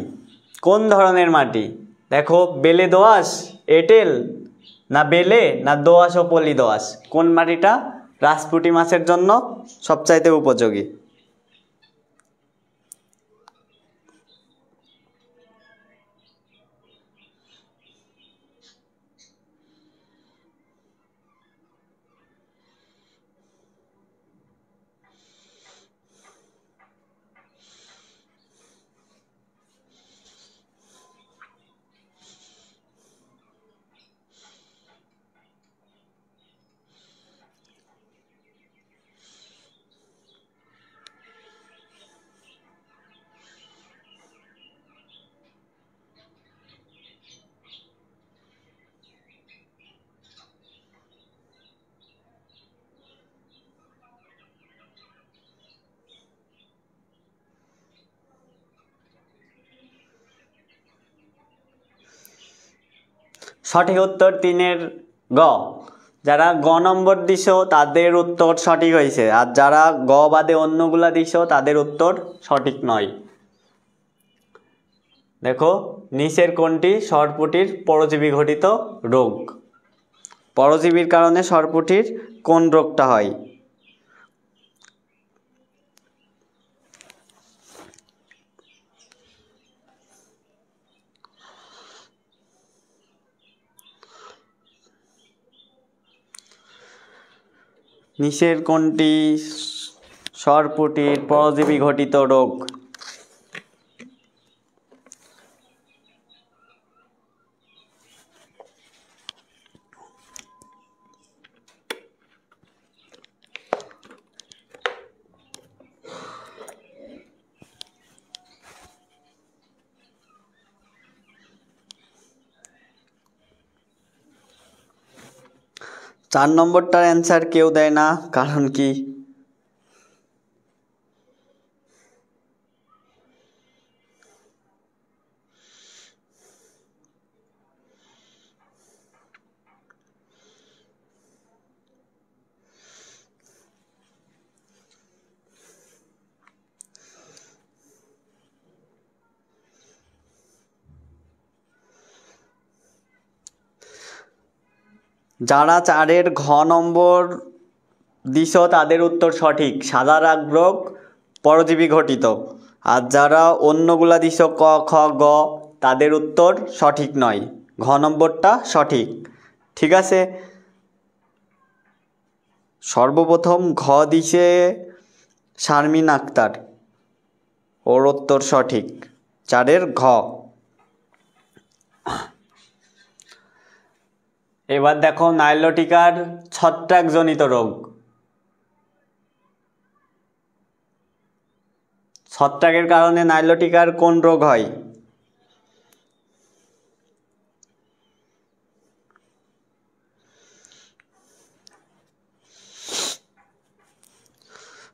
কোন ধরনের মাটি? দেখো, বেলে দোআঁশ, এঁটেল, না বেলে, না দোআঁশ ও পলি দোআঁশ, কোন মাটিটা রাসপুটি মাছের জন্য সবচাইতে উপযোগী? সঠিক উত্তর তিনের গ। যারা গ নম্বর দিছো তাদের উত্তর সঠিক হয়েছে, আর যারা গ বাদে অন্যগুলা দিছো তাদের উত্তর সঠিক নয়। দেখো, নিচের কোনটি সরপুঁটির পরজীবী ঘটিত রোগ? পরজীবীর কারণে সরপুঁটির কোন রোগটা হয়? নিচের কোনটি সরপুঁটির পরজীবী ঘটিত রোগ? চার নম্বরটার অ্যান্সার কেউ দেয় না, কারণ কি? যারা 4-এর ঘ নম্বর দিছ তাদের উত্তর সঠিক, সাদা রাগ রোগ পরজীবী ঘটিত। আর যারা অন্যগুলা দিছ ক খ গ তাদের উত্তর সঠিক নয়, ঘ নম্বরটা সঠিক। ঠিক আছে, সর্বপ্রথম ঘ দিছে শারমিন আক্তার, ওর উত্তর সঠিক, 4-এর ঘ। এবার দেখো নাইলোটিকার ছত্রাকজনিত রোগ। ছত্রাকের কারণে নাইলোটিকার কোন রোগ হয়?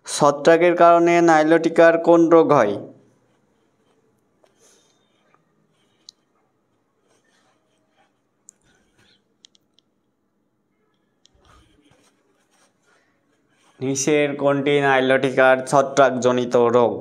ছত্রাকের কারণে নাইলোটিকার কোন রোগ হয়? নিচের কোনটি নাইলোটিকার ছত্রাকজনিত রোগ?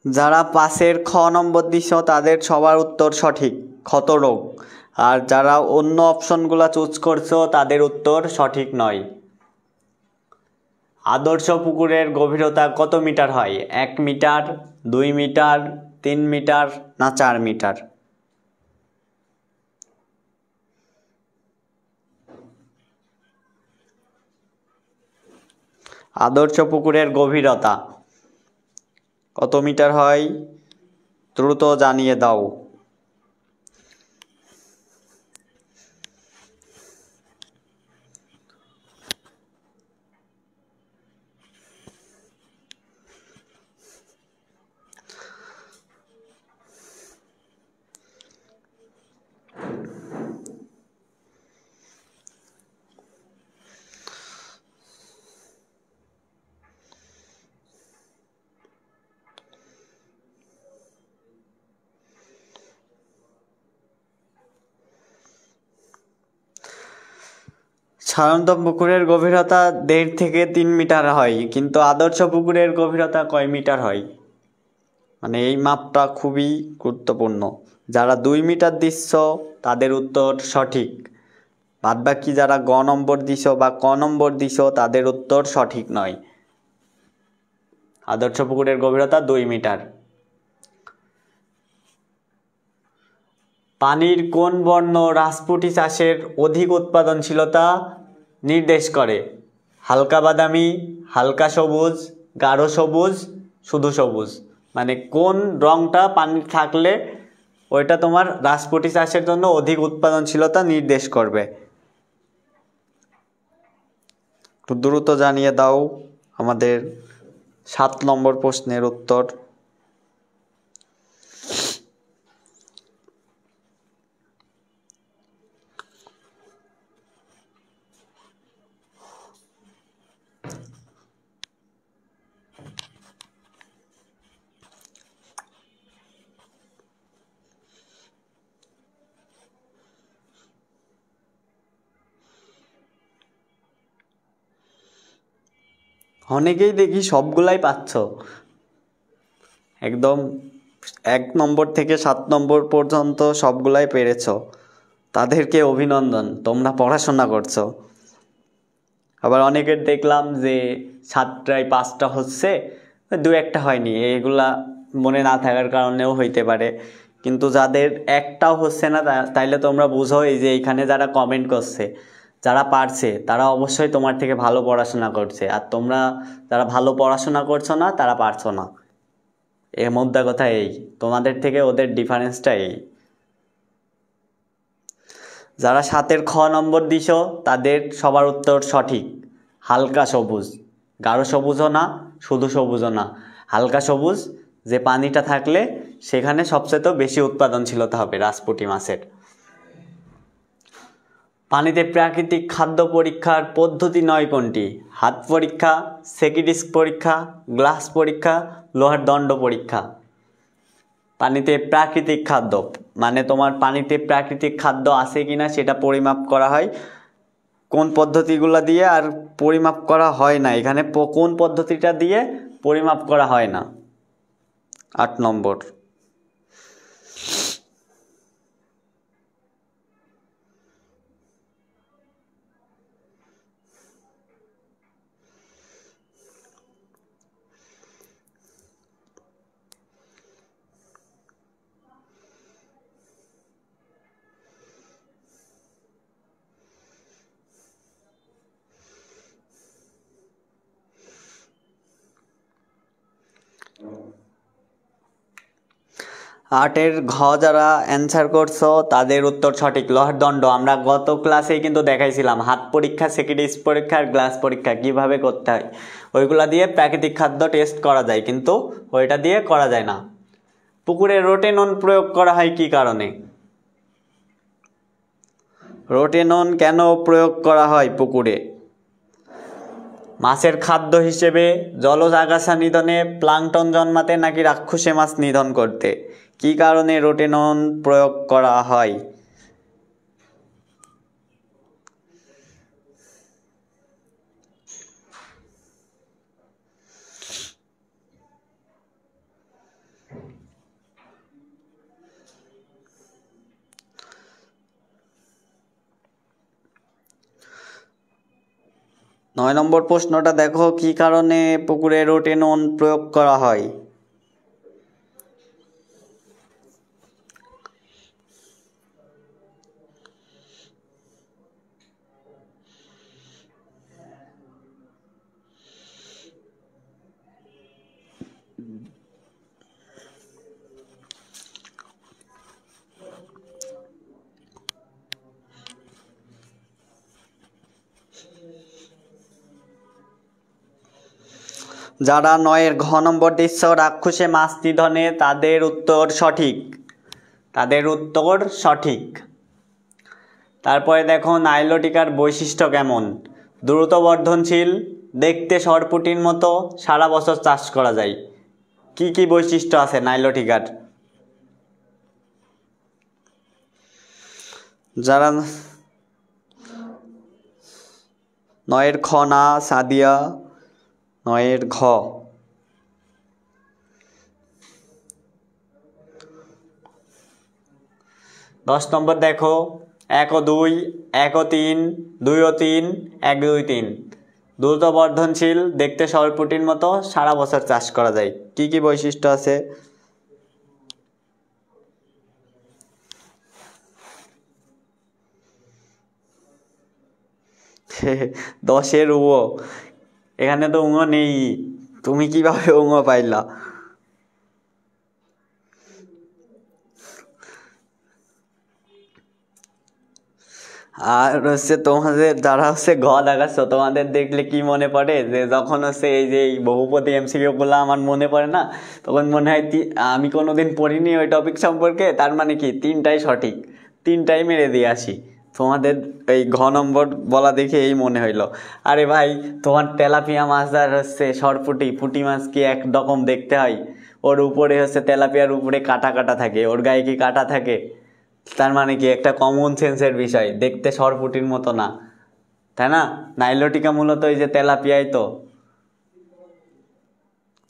যারা 5-এর খ নম্বর দিছ তাদের সবার উত্তর সঠিক, ক্ষতরোগ। আর যারা অন্য অপশনগুলো চুজ করছো তাদের উত্তর সঠিক নয়। আদর্শ পুকুরের গভীরতা কত মিটার হয়? 1 মিটার, 2 মিটার, 3 মিটার না 4 মিটার? আদর্শ পুকুরের গভীরতা কত মিটার হয়? দ্রুত জানিয়ে দাও। সাধারণত পুকুরের গভীরতা 1.5 থেকে 3 মিটার হয়, কিন্তু আদর্শ পুকুরের গভীরতা কয় মিটার হয়? মানে এই মাপটা খুবই গুরুত্বপূর্ণ। যারা 2 মিটার দিচ্ছ তাদের উত্তর সঠিক, বাদবাকি যারা গ নম্বর দিছ বা ক নম্বর দিছ তাদের উত্তর সঠিক নয়। আদর্শ পুকুরের গভীরতা 2 মিটার। পানির কোন বর্ণ রাজপুঁটি চাষের অধিক উৎপাদনশীলতা নির্দেশ করে? হালকা বাদামি, হালকা সবুজ, গাঢ় সবুজ, শুধু সবুজ। মানে কোন রংটা পানি থাকলে ওইটা তোমার রাজপুঁটি চাষের জন্য অধিক উৎপাদনশীলতা নির্দেশ করবে। একটু দ্রুত জানিয়ে দাও আমাদের 7 নম্বর প্রশ্নের উত্তর। অনেকেই দেখি সবগুলাই পাচ্ছ, একদম 1 নম্বর থেকে 7 নম্বর পর্যন্ত সবগুলাই পেরেছ, তাদেরকে অভিনন্দন, তোমরা পড়াশোনা করছো। আবার অনেকের দেখলাম যে 7টায় 5টা হচ্ছে, 2-1টা হয়নি, এগুলা মনে না থাকার কারণেও হইতে পারে। কিন্তু যাদের একটাও হচ্ছে না, তাইলে তোমরা বুঝো এই যে এইখানে যারা কমেন্ট করছে, যারা পারছে তারা অবশ্যই তোমার থেকে ভালো পড়াশোনা করছে, আর তোমরা যারা ভালো পড়াশোনা করছো না তারা পারছো না। এর মধ্যে কথা এই, তোমাদের থেকে ওদের ডিফারেন্সটা এই। যারা 7-এর খ নম্বর দিছো তাদের সবার উত্তর সঠিক। হালকা সবুজ, গাঢ় সবুজও না, শুধু সবুজও না, হালকা সবুজ, যে পানিটা থাকলে সেখানে সবচেয়ে বেশি উৎপাদনশীলতা হবে রাজপুঁটি মাছের। পানিতে প্রাকৃতিক খাদ্য পরীক্ষার পদ্ধতি 9 কোনটি? হাত পরীক্ষা, সেকিডিস্ক পরীক্ষা, গ্লাস পরীক্ষা, লোহার দণ্ড পরীক্ষা। পানিতে প্রাকৃতিক খাদ্য মানে তোমার পানিতে প্রাকৃতিক খাদ্য আছে কিনা সেটা পরিমাপ করা হয় কোন পদ্ধতিগুলো দিয়ে, আর পরিমাপ করা হয় না এখানে কোন পদ্ধতিটা দিয়ে পরিমাপ করা হয় না। 8 নম্বর। 8-এর ঘ যারা অ্যান্সার করছো তাদের উত্তর সঠিক, লোহার দণ্ড। আমরা গত ক্লাসেই কিন্তু দেখাইছিলাম হাত পরীক্ষা, সেকিডিস্ক পরীক্ষা আর গ্লাস পরীক্ষা কিভাবে করতে হয়। ওইগুলা দিয়ে প্রাকৃতিক খাদ্য টেস্ট করা যায়, কিন্তু ওইটা দিয়ে করা যায় না। পুকুরে রোটেনন প্রয়োগ করা হয় কি কারণে? রোটেনন কেন প্রয়োগ করা হয় পুকুরে? মাছের খাদ্য হিসেবে, জলজ আগাছা নিধনে, প্লাঙ্কটন জন্মাতে, নাকি রাক্ষসে মাছ নিধন করতে? কি কারণে রোটেনন প্রয়োগ করা হয়? নয় নম্বর প্রশ্নটা দেখো, কি কারণে পুকুরে রোটেনন প্রয়োগ করা হয়? যারা 9-এর ঘ নম্বর দিচ্ছ রাক্ষসে মাছ নিধনে, তাদের উত্তর সঠিক, তাদের উত্তর সঠিক। তারপরে দেখো নাইলোটিকার বৈশিষ্ট্য কেমন? দ্রুত বর্ধনশীল, দেখতে সরপুঁটির মতো, সারা বছর চাষ করা যায়। কি কি বৈশিষ্ট্য আছে নাইলোটিকার? যারা 9-এর খ না, সাদিয়া 9-এর ঘ। 10 নম্বর দেখো, 1 ও 2, 1 ও 3, 2 ও 3, 1 2 3। দ্রুত বর্ধনশীল, দেখতে সরপুঁটির মতো, সারা বছর চাষ করা যায়। কি কি বৈশিষ্ট্য আছে? দশের উ, এখানে তো উঙো নেই, তুমি কিভাবে উঙো পাইলা? আর হচ্ছে তোমাদের যারা হচ্ছে ঘ দেখাচ্ছ, তোমাদের দেখলে কি মনে পড়ে যে যখন হচ্ছে এই যে বহুপদী এমসিকিউ গুলো আমার মনে পড়ে না, তখন মনে হয় আমি কোনোদিন পড়িনি ওই টপিক সম্পর্কে, তার মানে কি 3টাই সঠিক, 3টাই মেরে দিয়ে আসি। তোমাদের এই ঘ নম্বর বলা দেখে এই মনে হইলো। আরে ভাই, তোমার তেলাপিয়া মাছ আর হচ্ছে সরপুঁটি, পুঁটি মাছ কি একরকম দেখতে হয়? ওর উপরে হচ্ছে তেলাপিয়ার উপরে কাটা কাটা থাকে, ওর গায়ে কি কাটা থাকে? তার মানে কি একটা কমন সেন্সের বিষয়, দেখতে সরপুঁটির মতো না, তাই না? নাইলোটিকা মূলত এই যে তেলাপিয়াই তো।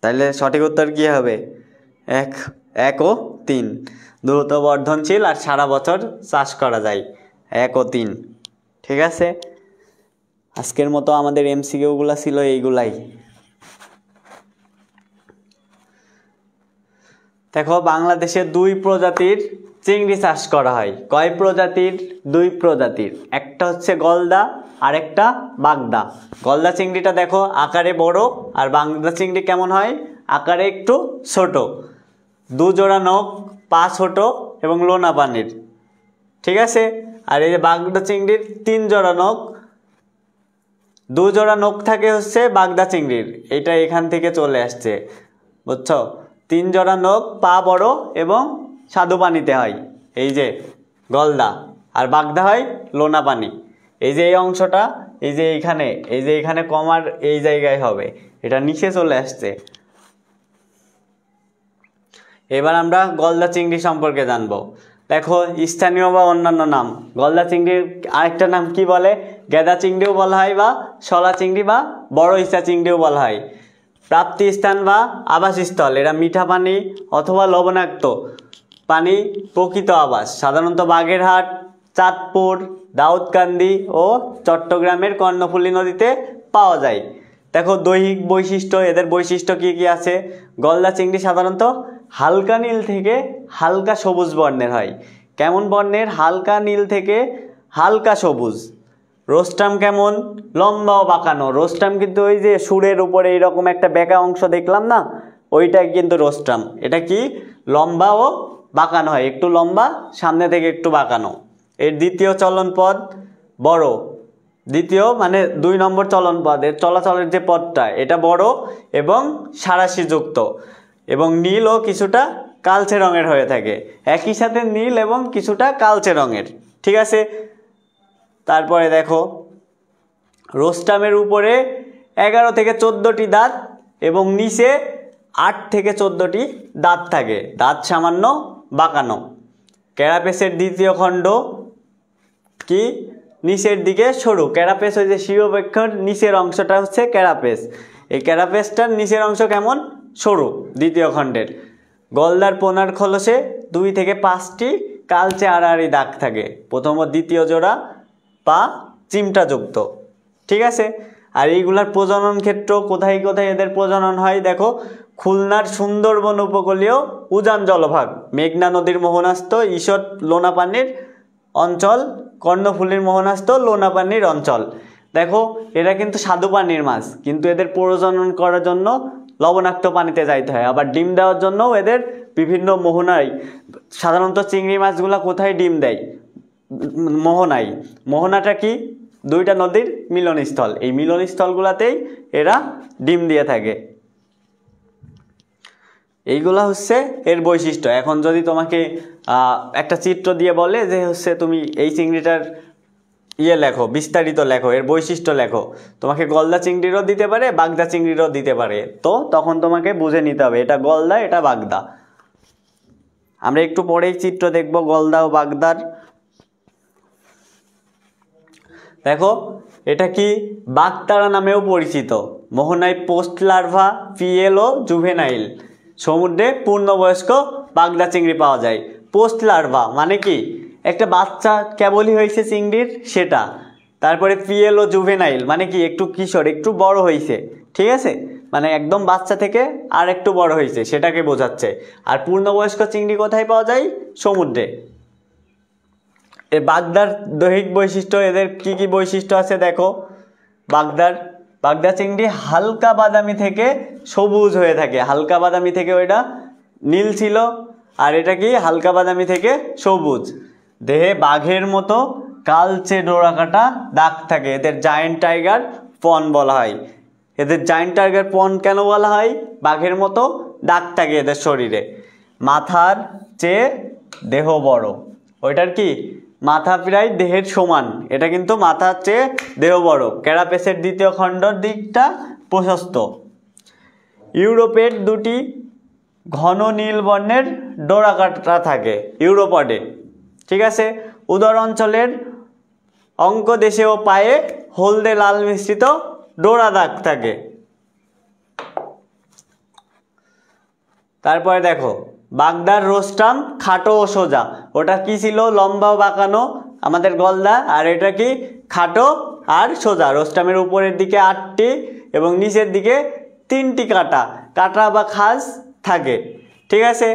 তাহলে সঠিক উত্তর কি হবে? 1 ও 3। দ্রুত বর্ধনশীল আর সারা বছর চাষ করা যায়। 1 ও 3। ঠিক আছে, আজকের মতো আমাদের এমসিকিউগুলো ছিল এইগুলাই। দেখো, বাংলাদেশে 2 প্রজাতির চিংড়ি চাষ করা হয়। কয় প্রজাতির? 2 প্রজাতির। একটা হচ্ছে গলদা আর একটা বাগদা। গলদা চিংড়িটা দেখো আকারে বড়, আর বাগদা চিংড়ি কেমন হয়? আকারে একটু ছোট। 2 জোড়া নখ, পা ছোট এবং লোনা পানির। ঠিক আছে, আর এই যে বাগদা চিংড়ির 3 জোড়া নখ, 2 জোড়া নখ থাকে হচ্ছে বাগদা চিংড়ির। এটা এখান থেকে চলে আসছে, বুঝছো? 3 জোড়া নখ, পা বড় এবং স্বাদু পানিতে হয় এই যে গলদা, আর বাগদা হয় লোনা পানি। এই যে এই অংশটা, এই যে এইখানে কমার এই জায়গায় হবে, এটা নিচে চলে আসছে। এবার আমরা গলদা চিংড়ি সম্পর্কে জানবো। দেখো, স্থানীয় বা অন্যান্য নাম। গলদা চিংড়ির আরেকটা নাম কি বলে? গেদা চিংড়িও বলা হয়, বা শলা চিংড়ি বা বড় ইচা চিংড়িও বলা হয়। প্রাপ্তি স্থান বা আবাসস্থল, এরা মিঠা পানি অথবা লবণাক্ত পানি প্রকৃত আবাস। সাধারণত বাগেরহাট, চাঁদপুর, দাউদকান্দি ও চট্টগ্রামের কর্ণফুলী নদীতে পাওয়া যায়। দেখো, দৈহিক বৈশিষ্ট্য, এদের বৈশিষ্ট্য কি কি আছে? গলদা চিংড়ি সাধারণত হালকা নীল থেকে হালকা সবুজ বর্ণের হয়। কেমন বর্ণের? হালকা নীল থেকে হালকা সবুজ। রোস্টাম কেমন? লম্বা ও বাঁকানো। রোস্টাম কিন্তু ওই যে সুরের উপরে এইরকম একটা বেঁকা অংশ দেখলাম না, ওইটাই কিন্তু রোস্টাম। এটা কি? লম্বা ও বাঁকানো হয়, একটু লম্বা, সামনে থেকে একটু বাঁকানো। এর দ্বিতীয় চলন পথ বড়। দ্বিতীয় মানে 2 নম্বর চলন পথ, এর চলাচলের যে পথটা, এটা বড় এবং সাঁড়াশিযুক্ত, এবং নীল ও কিছুটা কালচে রঙের হয়ে থাকে। একই সাথে নীল এবং কিছুটা কালচে রঙের। ঠিক আছে, তারপরে দেখো, রোস্টামের উপরে 11 থেকে 14টি দাঁত এবং নিচে 8 থেকে 14টি দাঁত থাকে। দাঁত সামান্য বাঁকানো। ক্যারাপেসের দ্বিতীয় খণ্ড কি? নিচের দিকে সরু। ক্যারাপেস ওই যে শিরোপেক্ষর নিচের অংশটা হচ্ছে ক্যারাপেস। এই ক্যারাপেসটার নিচের অংশ কেমন? সরু, দ্বিতীয় খণ্ডের। গলদার পোনার খোলসে 2 থেকে 5টি কালচে আড়াআড়ি দাগ থাকে। প্রথম ও দ্বিতীয় জোড়া পা চিমটাযুক্ত। ঠিক আছে, আর এইগুলার প্রজনন ক্ষেত্র কোথায় কোথায় এদের প্রজনন হয়? দেখো, খুলনার সুন্দরবন উপকূলীয় উজান জলভাগ, মেঘনা নদীর মোহনাস্থ ঈষৎ লোনাপানির অঞ্চল, কর্ণফুলীর মোহনাস্থ লোনাপানির অঞ্চল। দেখো, এরা কিন্তু স্বাদু পানির মাছ, কিন্তু এদের প্রজনন করার জন্য লবণাক্ত পানিতে যাইতে হয়। আবার ডিম দেওয়ার জন্য এদের বিভিন্ন মোহনায়, সাধারণত চিংড়ি মাছগুলা কোথায় ডিম দেয়? মোহনায়। মোহনাটা কি? 2টা নদীর মিলনস্থল, এই মিলনস্থলগুলাতেই এরা ডিম দিয়ে থাকে। এইগুলা হচ্ছে এর বৈশিষ্ট্য। এখন যদি তোমাকে একটা চিত্র দিয়ে বলে যে হচ্ছে তুমি এই চিংড়িটার লেখো, বিস্তারিত লেখো, এর বৈশিষ্ট্য লেখো, তোমাকে গলদা চিংড়িরও দিতে পারে, বাগদা চিংড়িরও দিতে পারে। তো তখন তোমাকে বুঝে নিতে হবে এটা গলদা, এটা বাগদা। আমরা একটু পরেই চিত্র দেখব গলদা ও বাগদার। দেখো, এটা কি? বাগতারা নামেও পরিচিত। মোহনায় পোস্ট লার্ভা, পিএল ও জুভেনাইল। সমুদ্রে পূর্ণবয়স্ক বাগদা চিংড়ি পাওয়া যায়। পোস্ট লার্ভা মানে কি? একটা বাচ্চা কেবলই হয়েছে চিংড়ির, সেটা। তারপরে পিএল ও জুভেনাইল মানে কি? একটু কিশোর, একটু বড় হয়েছে। ঠিক আছে, মানে একদম বাচ্চা থেকে আর একটু বড় হয়েছে, সেটাকে বোঝাচ্ছে। আর পূর্ণবয়স্ক চিংড়ি কোথায় পাওয়া যায়? সমুদ্রে। এই বাগদার দৈহিক বৈশিষ্ট্য, এদের কি কি বৈশিষ্ট্য আছে দেখো। বাগদা চিংড়ি হালকা বাদামি থেকে সবুজ হয়ে থাকে। হালকা বাদামি থেকে ওইটা নীল ছিল, আর এটা কি? হালকা বাদামি থেকে সবুজ। দেহে বাঘের মতো কালচে ডোরাকাটা দাগ থাকে। এদের জায়েন্ট টাইগার পন বলা হয়। এদের জায়েন্ট টাইগার পন কেন বলা হয়? বাঘের মতো দাগ থাকে এদের শরীরে। মাথার চেয়ে দেহ বড়। ওইটার কি? মাথা প্রায় দেহের সমান, এটা কিন্তু মাথার চেয়ে দেহ বড়। ক্যারাপেসের দ্বিতীয় খণ্ডর দিকটা প্রশস্ত। ইউরোপের 2টি ঘন নীল বর্ণের ডোরাকাটা থাকে ইউরোপডে। ঠিক আছে, উদর অঞ্চলের অঙ্কদেশে ও পায়ে হলদে লাল মিশ্রিত ডোরা দাগ থাকে। তারপরে দেখো বাগদার রোস্টাম খাটো ও সোজা, ওটা কি ছিল? লম্বা ও বাঁকানো আমাদের গলদা, আর এটা কি? খাটো আর সোজা। রোস্টামের উপরের দিকে 8টি এবং নিচের দিকে 3টি কাটা বা খাঁজ থাকে, ঠিক আছে।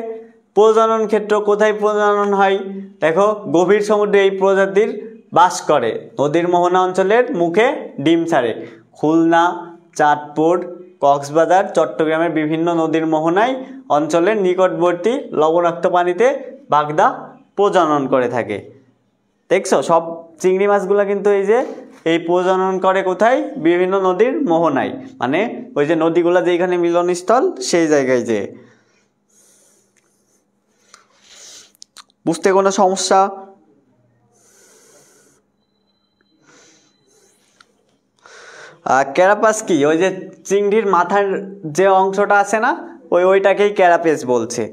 প্রজনন ক্ষেত্র, কোথায় প্রজনন হয়? দেখো গভীর সমুদ্রে এই প্রজাতির বাস করে, নদীর মোহনা অঞ্চলের মুখে ডিম ছাড়ে। খুলনা, চাঁদপুর, কক্সবাজার, চট্টগ্রামের বিভিন্ন নদীর মোহনায় অঞ্চলের নিকটবর্তী লবণাক্ত পানিতে বাগদা প্রজনন করে থাকে। দেখছো সব চিংড়ি মাছগুলো কিন্তু এই প্রজনন করে কোথায়? বিভিন্ন নদীর মোহনায়, মানে ওই যে নদীগুলো যেখানে মিলনস্থল সেই জায়গায়। যে বুঝতে কোনো সমস্যা? ক্যারাপাস কি? ওই যে চিংড়ির মাথার যে অংশটা আছে না, ওইটাকেই ক্যারাপেস বলছে।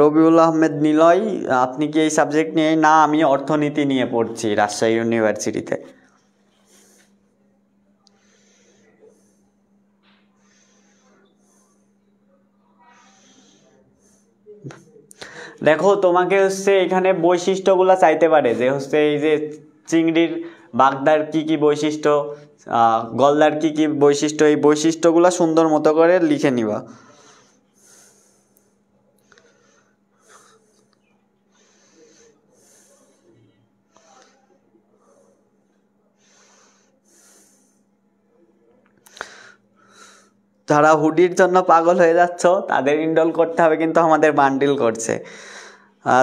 রবিউল আহমেদ নিলয়, আপনি কি এই সাবজেক্ট নিয়ে? না, আমি অর্থনীতি নিয়ে পড়ছি রাজশাহী ইউনিভার্সিটিতে। দেখো তোমাকে এখানে বৈশিষ্ট্যগুলো চাইতে পারে, যে এই যে চিংড়ির বাগদার কি কি বৈশিষ্ট্য, গলদার কি কি বৈশিষ্ট্য, এই বৈশিষ্ট্যগুলো সুন্দর মতো করে লিখে নিবা। যারা হুডির জন্য পাগল হয়ে যাচ্ছ তাদের ইনরোল করতে হবে, কিন্তু আমাদের বান্ডিল করছে।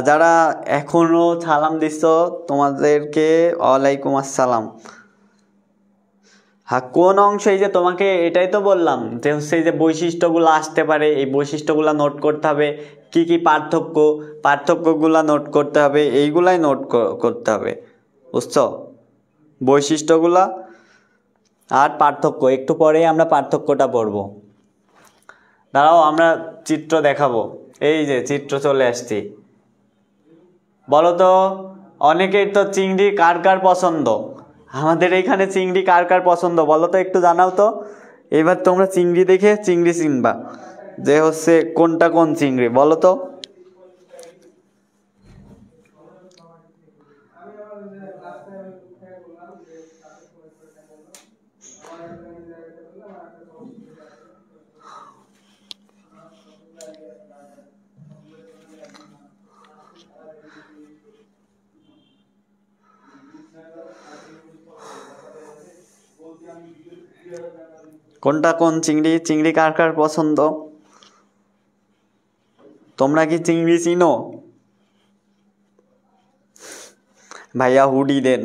যারা এখনো সালাম দিচ্ছ তোমাদেরকে ওয়ালাইকুম আসসালাম। হ্যাঁ, কোন অংশ? এই যে তোমাকে এটাই তো বললাম যে এই যে বৈশিষ্ট্যগুলো আসতে পারে, এই বৈশিষ্ট্যগুলো নোট করতে হবে। কি কি পার্থক্যগুলো নোট করতে হবে, এইগুলাই নোট করতে হবে, বুঝছো? বৈশিষ্ট্যগুলা আর পার্থক্য, একটু পরেই আমরা পার্থক্যটা পড়ব। দাঁড়াও, আমরা চিত্র দেখাবো। এই যে চিত্র চলে আসছি। বলো তো, অনেকেই তো চিংড়ি কার কার পছন্দ? আমাদের এইখানে চিংড়ি কার কার পছন্দ বলো তো, একটু জানাও তো। এবার তোমরা চিংড়ি দেখে চিংড়ি চিনবা যে কোনটা কোন চিংড়ি, বলো তো। কোনটা কোন চিংড়ি কার কার পছন্দ? তোমরা কি চিংড়ি চিনো? ভাইয়া হুডি দেন।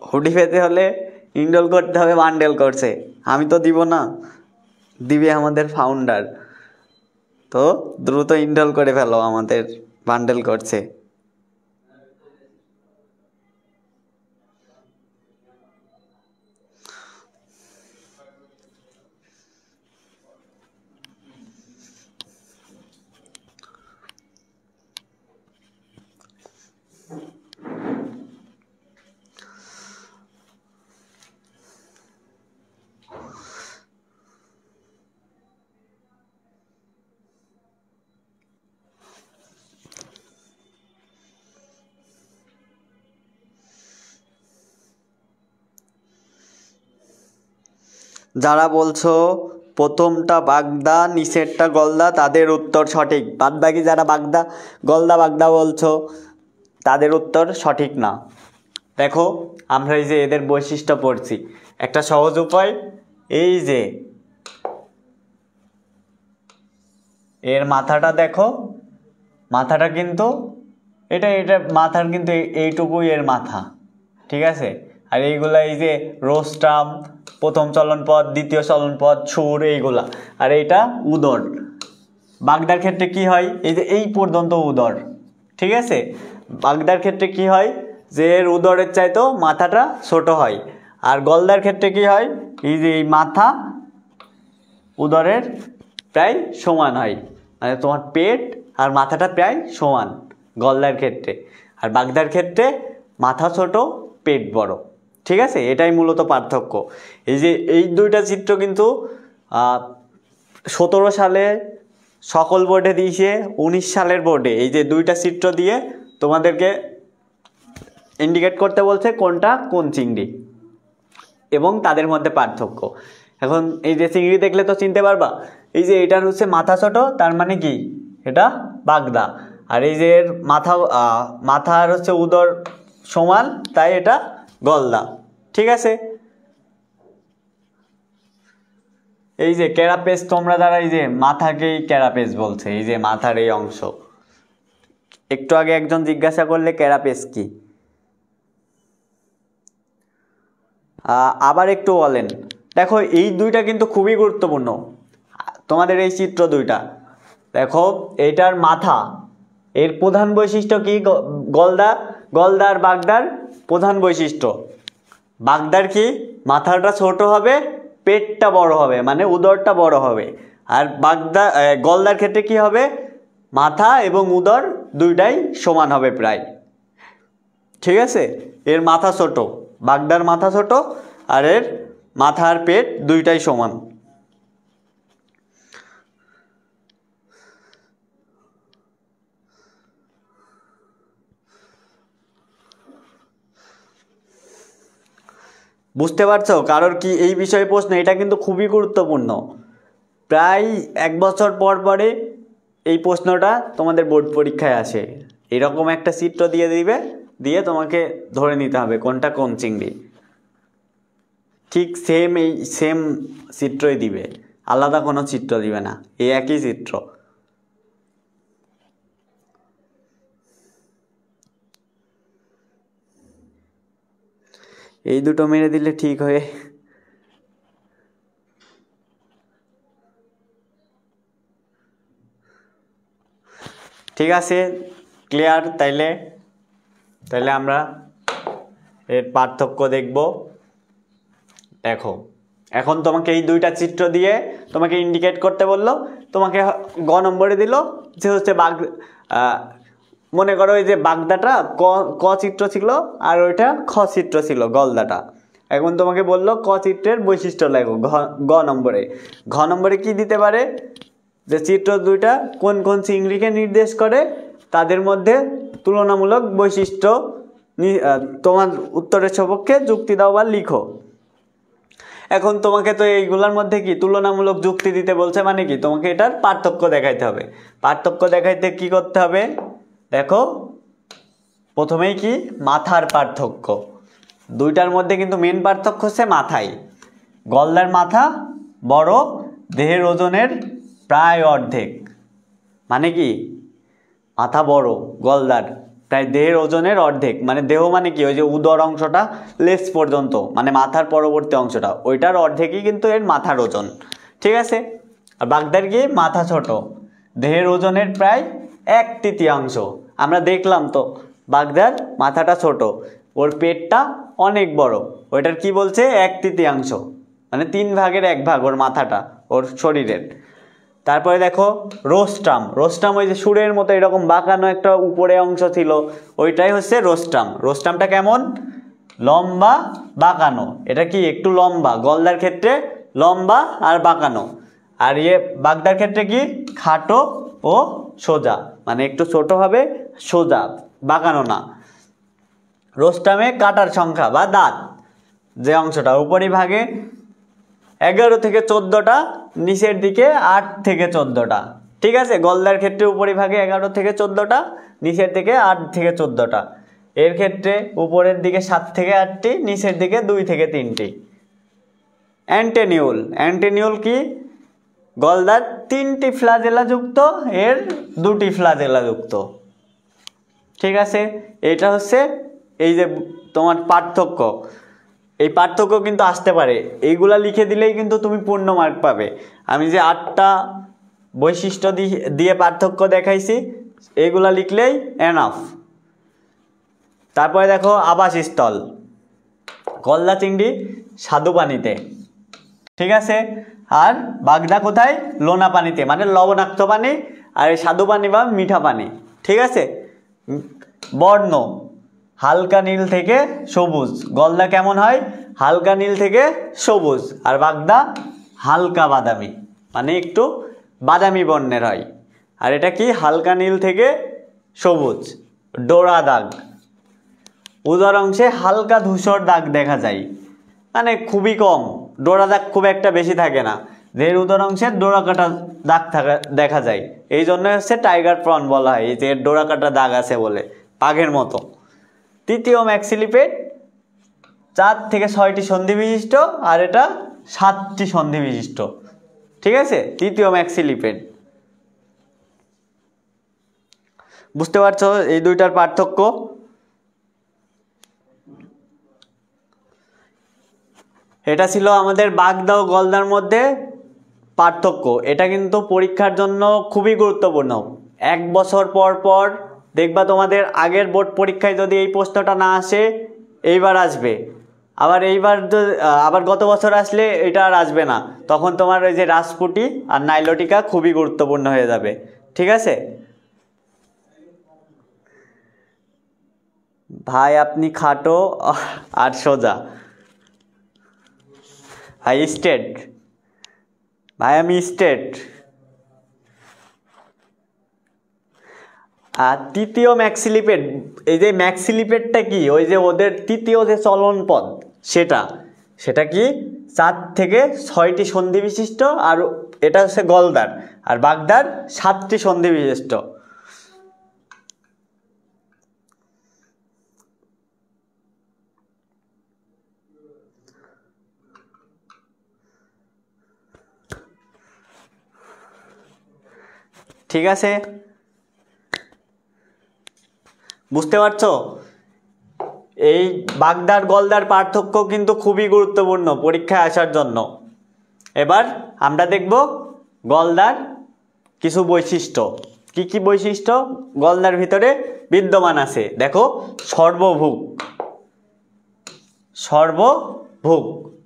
হুডি পেতে হলে ইনরোল করতে হবে বান্ডেল কোর্সে। আমি তো দিব না, দিবে আমাদের ফাউন্ডার। তো দ্রুত ইনরোল করে ফেলো আমাদের বান্ডেল কোর্সে। যারা বলছো প্রথমটা বাগদা নিচেরটা গলদা, তাদের উত্তর সঠিক। বাদ বাকি যারা গলদা বলছো তাদের উত্তর সঠিক না। দেখো আমরা এই যে এদের বৈশিষ্ট্য পড়ছি, একটা সহজ উপায়, এই যে এর মাথাটা দেখো, মাথাটা কিন্তু এটা মাথার কিন্তু এইটুকুই এর মাথা, ঠিক আছে। আর এইগুলা এই যে রোস্টাম, প্রথম চলন পথ, দ্বিতীয় চলন পথ, সুর, এইগুলা। আর এইটা উদর। বাগদার ক্ষেত্রে কি হয়? এই যে এই পর্যন্ত উদর, ঠিক আছে। বাগদার ক্ষেত্রে কি হয়? যে এর উদরের চাইতেও মাথাটা ছোট হয়। আর গলদার ক্ষেত্রে কি হয়? এই যে এই মাথা উদরের প্রায় সমান হয়, মানে তোমার পেট আর মাথাটা প্রায় সমান গলদার ক্ষেত্রে। আর বাগদার ক্ষেত্রে মাথা ছোট, পেট বড়, ঠিক আছে, এটাই মূলত পার্থক্য। এই যে এই দুইটা চিত্র কিন্তু 17 সালে সকল বোর্ডে দিয়েছে, 19 সালের বোর্ডে এই যে দুইটা চিত্র দিয়ে তোমাদেরকে ইন্ডিকেট করতে বলছে কোনটা কোন চিংড়ি এবং তাদের মধ্যে পার্থক্য। এখন এই যে চিংড়ি দেখলে তো চিনতে পারবা, এই যে এটার হচ্ছে মাথা ছোট, তার মানে কি এটা বাগদা। আর এই যে মাথার হচ্ছে উদর সমান, তাই এটা গলদা। ঠিক আছে, এই যে ক্যারাপেস তোমরা দ্বারা এই যে মাথাকেই ক্যারাপেস বলছে, এই যে মাথার এই অংশ। একটু আগে একজন জিজ্ঞাসা করলে ক্যারাপেস কি, আবার একটু বলেন। দেখো এই দুইটা কিন্তু খুবই গুরুত্বপূর্ণ, তোমাদের এই চিত্র দুইটা দেখো, এইটার মাথা, এর প্রধান বৈশিষ্ট্য কি? গলদার বাগদার প্রধান বৈশিষ্ট্য, বাগদার কি মাথাটা ছোট হবে, পেটটা বড় হবে, মানে উদরটা বড় হবে। আর গলদার ক্ষেত্রে কি হবে, মাথা এবং উদর দুইটাই সমান হবে প্রায়। ঠিক আছে, এর মাথা ছোট, বাগদার মাথা ছোট, আর এর মাথা আর পেট দুইটাই সমান। বুঝতে পারছো কারোর কি এই বিষয়ে প্রশ্ন? এটা কিন্তু খুবই গুরুত্বপূর্ণ, প্রায় 1 বছর পর পরে এই প্রশ্নটা তোমাদের বোর্ড পরীক্ষায় আসে। এরকম একটা চিত্র দিয়ে দিবে, দিয়ে তোমাকে ধরে নিতে হবে কোনটা কোন চিংড়ি। ঠিক সেম চিত্রই দিবে, আলাদা কোনো চিত্র দিবে না, এই একই চিত্র। এই দুটো মেরে দিলে ঠিক হয়ে। ঠিক আছে, ক্লিয়ার? তাইলে আমরা এর পার্থক্য দেখব। দেখো এখন তোমাকে এই দুইটা চিত্র দিয়ে তোমাকে ইন্ডিকেট করতে বললো, তোমাকে গ নম্বরে দিল যে হচ্ছে মনে করো এই যে বাগদাটা ক চিত্র ছিল আর ওইটা খ চিত্র ছিল গলদাটা। এখন তোমাকে বললো ক চিত্রের বৈশিষ্ট্য লেখো গ নম্বরে। ঘ নম্বরে কি দিতে পারে, যে চিত্র দুইটা কোন কোন চিংড়িকে নির্দেশ করে, তাদের মধ্যে তুলনামূলক বৈশিষ্ট্য তোমার উত্তরের সপক্ষে যুক্তি দাও বা লিখো। এখন তোমাকে তো এইগুলোর মধ্যে কি তুলনামূলক যুক্তি দিতে বলছে, মানে কি তোমাকে এটার পার্থক্য দেখাইতে হবে। পার্থক্য দেখাইতে কি করতে হবে, দেখো প্রথমেই কি মাথার পার্থক্য। দুইটার মধ্যে কিন্তু মেন পার্থক্য হচ্ছে মাথায়। গলদার মাথা বড়, দেহের ওজনের প্রায় অর্ধেক, মানে কি মাথা বড় গলদার, প্রায় দেহের ওজনের অর্ধেক, মানে দেহ মানে কি ওই যে উদর অংশটা লেজ পর্যন্ত, মানে মাথার পরবর্তী অংশটা, ওইটার অর্ধেকই কিন্তু এর মাথার ওজন। ঠিক আছে, আর বাগদার কি মাথা ছোট, দেহের ওজনের প্রায় 1/3। আমরা দেখলাম তো বাগদার মাথাটা ছোট, ওর পেটটা অনেক বড়, ওইটার কি বলছে 1/3, মানে 3 ভাগের 1 ভাগ ওর মাথাটা ওর শরীরের। তারপরে দেখো রোস্টাম, ওই যে সুরের মতো এরকম বাঁকানো একটা উপরে অংশ ছিল, ওইটাই হচ্ছে রোস্টাম। রোস্টামটা কেমন, লম্বা বাঁকানো, এটা কি একটু লম্বা, গলদার ক্ষেত্রে লম্বা আর বাঁকানো, আর বাগদার ক্ষেত্রে কি খাটো ও সোজা, মানে একটু ছোট হবে, সোজা, বাঁকানো না। রোস্টামে কাটার সংখ্যা বা দাঁত যে অংশটা উপরিভাগে 11 থেকে 14টা, নিচের দিকে 8 থেকে 14টা। ঠিক আছে, গলদার ক্ষেত্রে উপরিভাগে 11 থেকে 14টা, নিচের দিকে 8 থেকে 14টা। এর ক্ষেত্রে উপরের দিকে 7 থেকে 8টি, নিচের দিকে 2 থেকে 3টি। অ্যান্টেনিউল কি, গলদার 3টি ফ্লাজেলা যুক্ত, এর 2টি ফ্লাজেলা যুক্ত। ঠিক আছে, এটা হচ্ছে এই যে তোমার পার্থক্য। এই পার্থক্য কিন্তু আসতে পারে, এইগুলা লিখে দিলেই কিন্তু তুমি পূর্ণ মার্ক পাবে। আমি যে 8টা বৈশিষ্ট্য দিয়ে পার্থক্য দেখাইছি, এইগুলা লিখলেই এনাফ। তারপরে দেখো আবাসস্থল, গলদা চিংড়ি স্বাদু পানিতে। ঠিক আছে, আর বাগদা কোথায়, লোনা পানিতে, মানে লবণাক্ত পানি, আর স্বাদু পানি বা মিঠা পানি। ঠিক আছে, বর্ণ হালকা নীল থেকে সবুজ। গলদা কেমন হয়? হালকা নীল থেকে সবুজ। আর বাগদা হালকা বাদামি, মানে একটু বাদামি বর্ণের হয়। আর এটা কি? হালকা নীল থেকে সবুজ। ডোরা দাগ, উদর অংশে হালকা ধূসর দাগ দেখা যায়, মানে খুবই কম, ডোরা দাগ খুব একটা বেশি থাকে না। এর উদর অংশে ডোরা কাটা দাগ দেখা যায়, এই জন্য হচ্ছে টাইগার প্রন বলা হয়, এই যে ডোরা কাটা দাগ আছে বলে, বাঘের মতো। তৃতীয় ম্যাক্সিলিপেড 4 থেকে 6টি সন্ধি বিশিষ্ট, আর এটা 7টি সন্ধি বিশিষ্ট। ঠিক আছে, তৃতীয় ম্যাক্সিলিপেড। বুঝতে পারছো এই দুইটার পার্থক্য? এটা ছিল আমাদের বাগদা ও গলদার মধ্যে পার্থক্য। এটা কিন্তু পরীক্ষার জন্য খুবই গুরুত্বপূর্ণ। 1 বছর পর পর দেখবা তোমাদের আগের বোর্ড পরীক্ষায় যদি এই প্রশ্নটা না আসে, এইবার আসবে। আবার গত বছর আসলে এটা আর আসবে না, তখন তোমার ওই যে রাজপুটি আর নাইলটিকা খুবই গুরুত্বপূর্ণ হয়ে যাবে। ঠিক আছে ভাই, আপনি খাটো আর সোজা। ভাই স্টেট, ভাই আমি স্টেট। আর তৃতীয় ম্যাক্সিলিপেড, এই যে ম্যাক্সিলিপেডটা কি? ওই যে ওদের তৃতীয় যে চলন পদ, সেটা কি? 4 থেকে 6টি সন্ধি বিশিষ্ট, আর এটা হচ্ছে গলদার। আর বাগদার 7টি সন্ধি বিশিষ্ট। ঠিক আছে, বুঝতে পারছো? এই বাগদার গলদার পার্থক্য কিন্তু খুবই গুরুত্বপূর্ণ পরীক্ষায় আসার জন্য। এবার আমরা দেখব গলদার কিছু বৈশিষ্ট্য। কি কি বৈশিষ্ট্য গলদার ভিতরে বিদ্যমান আছে? দেখো, সর্বভুক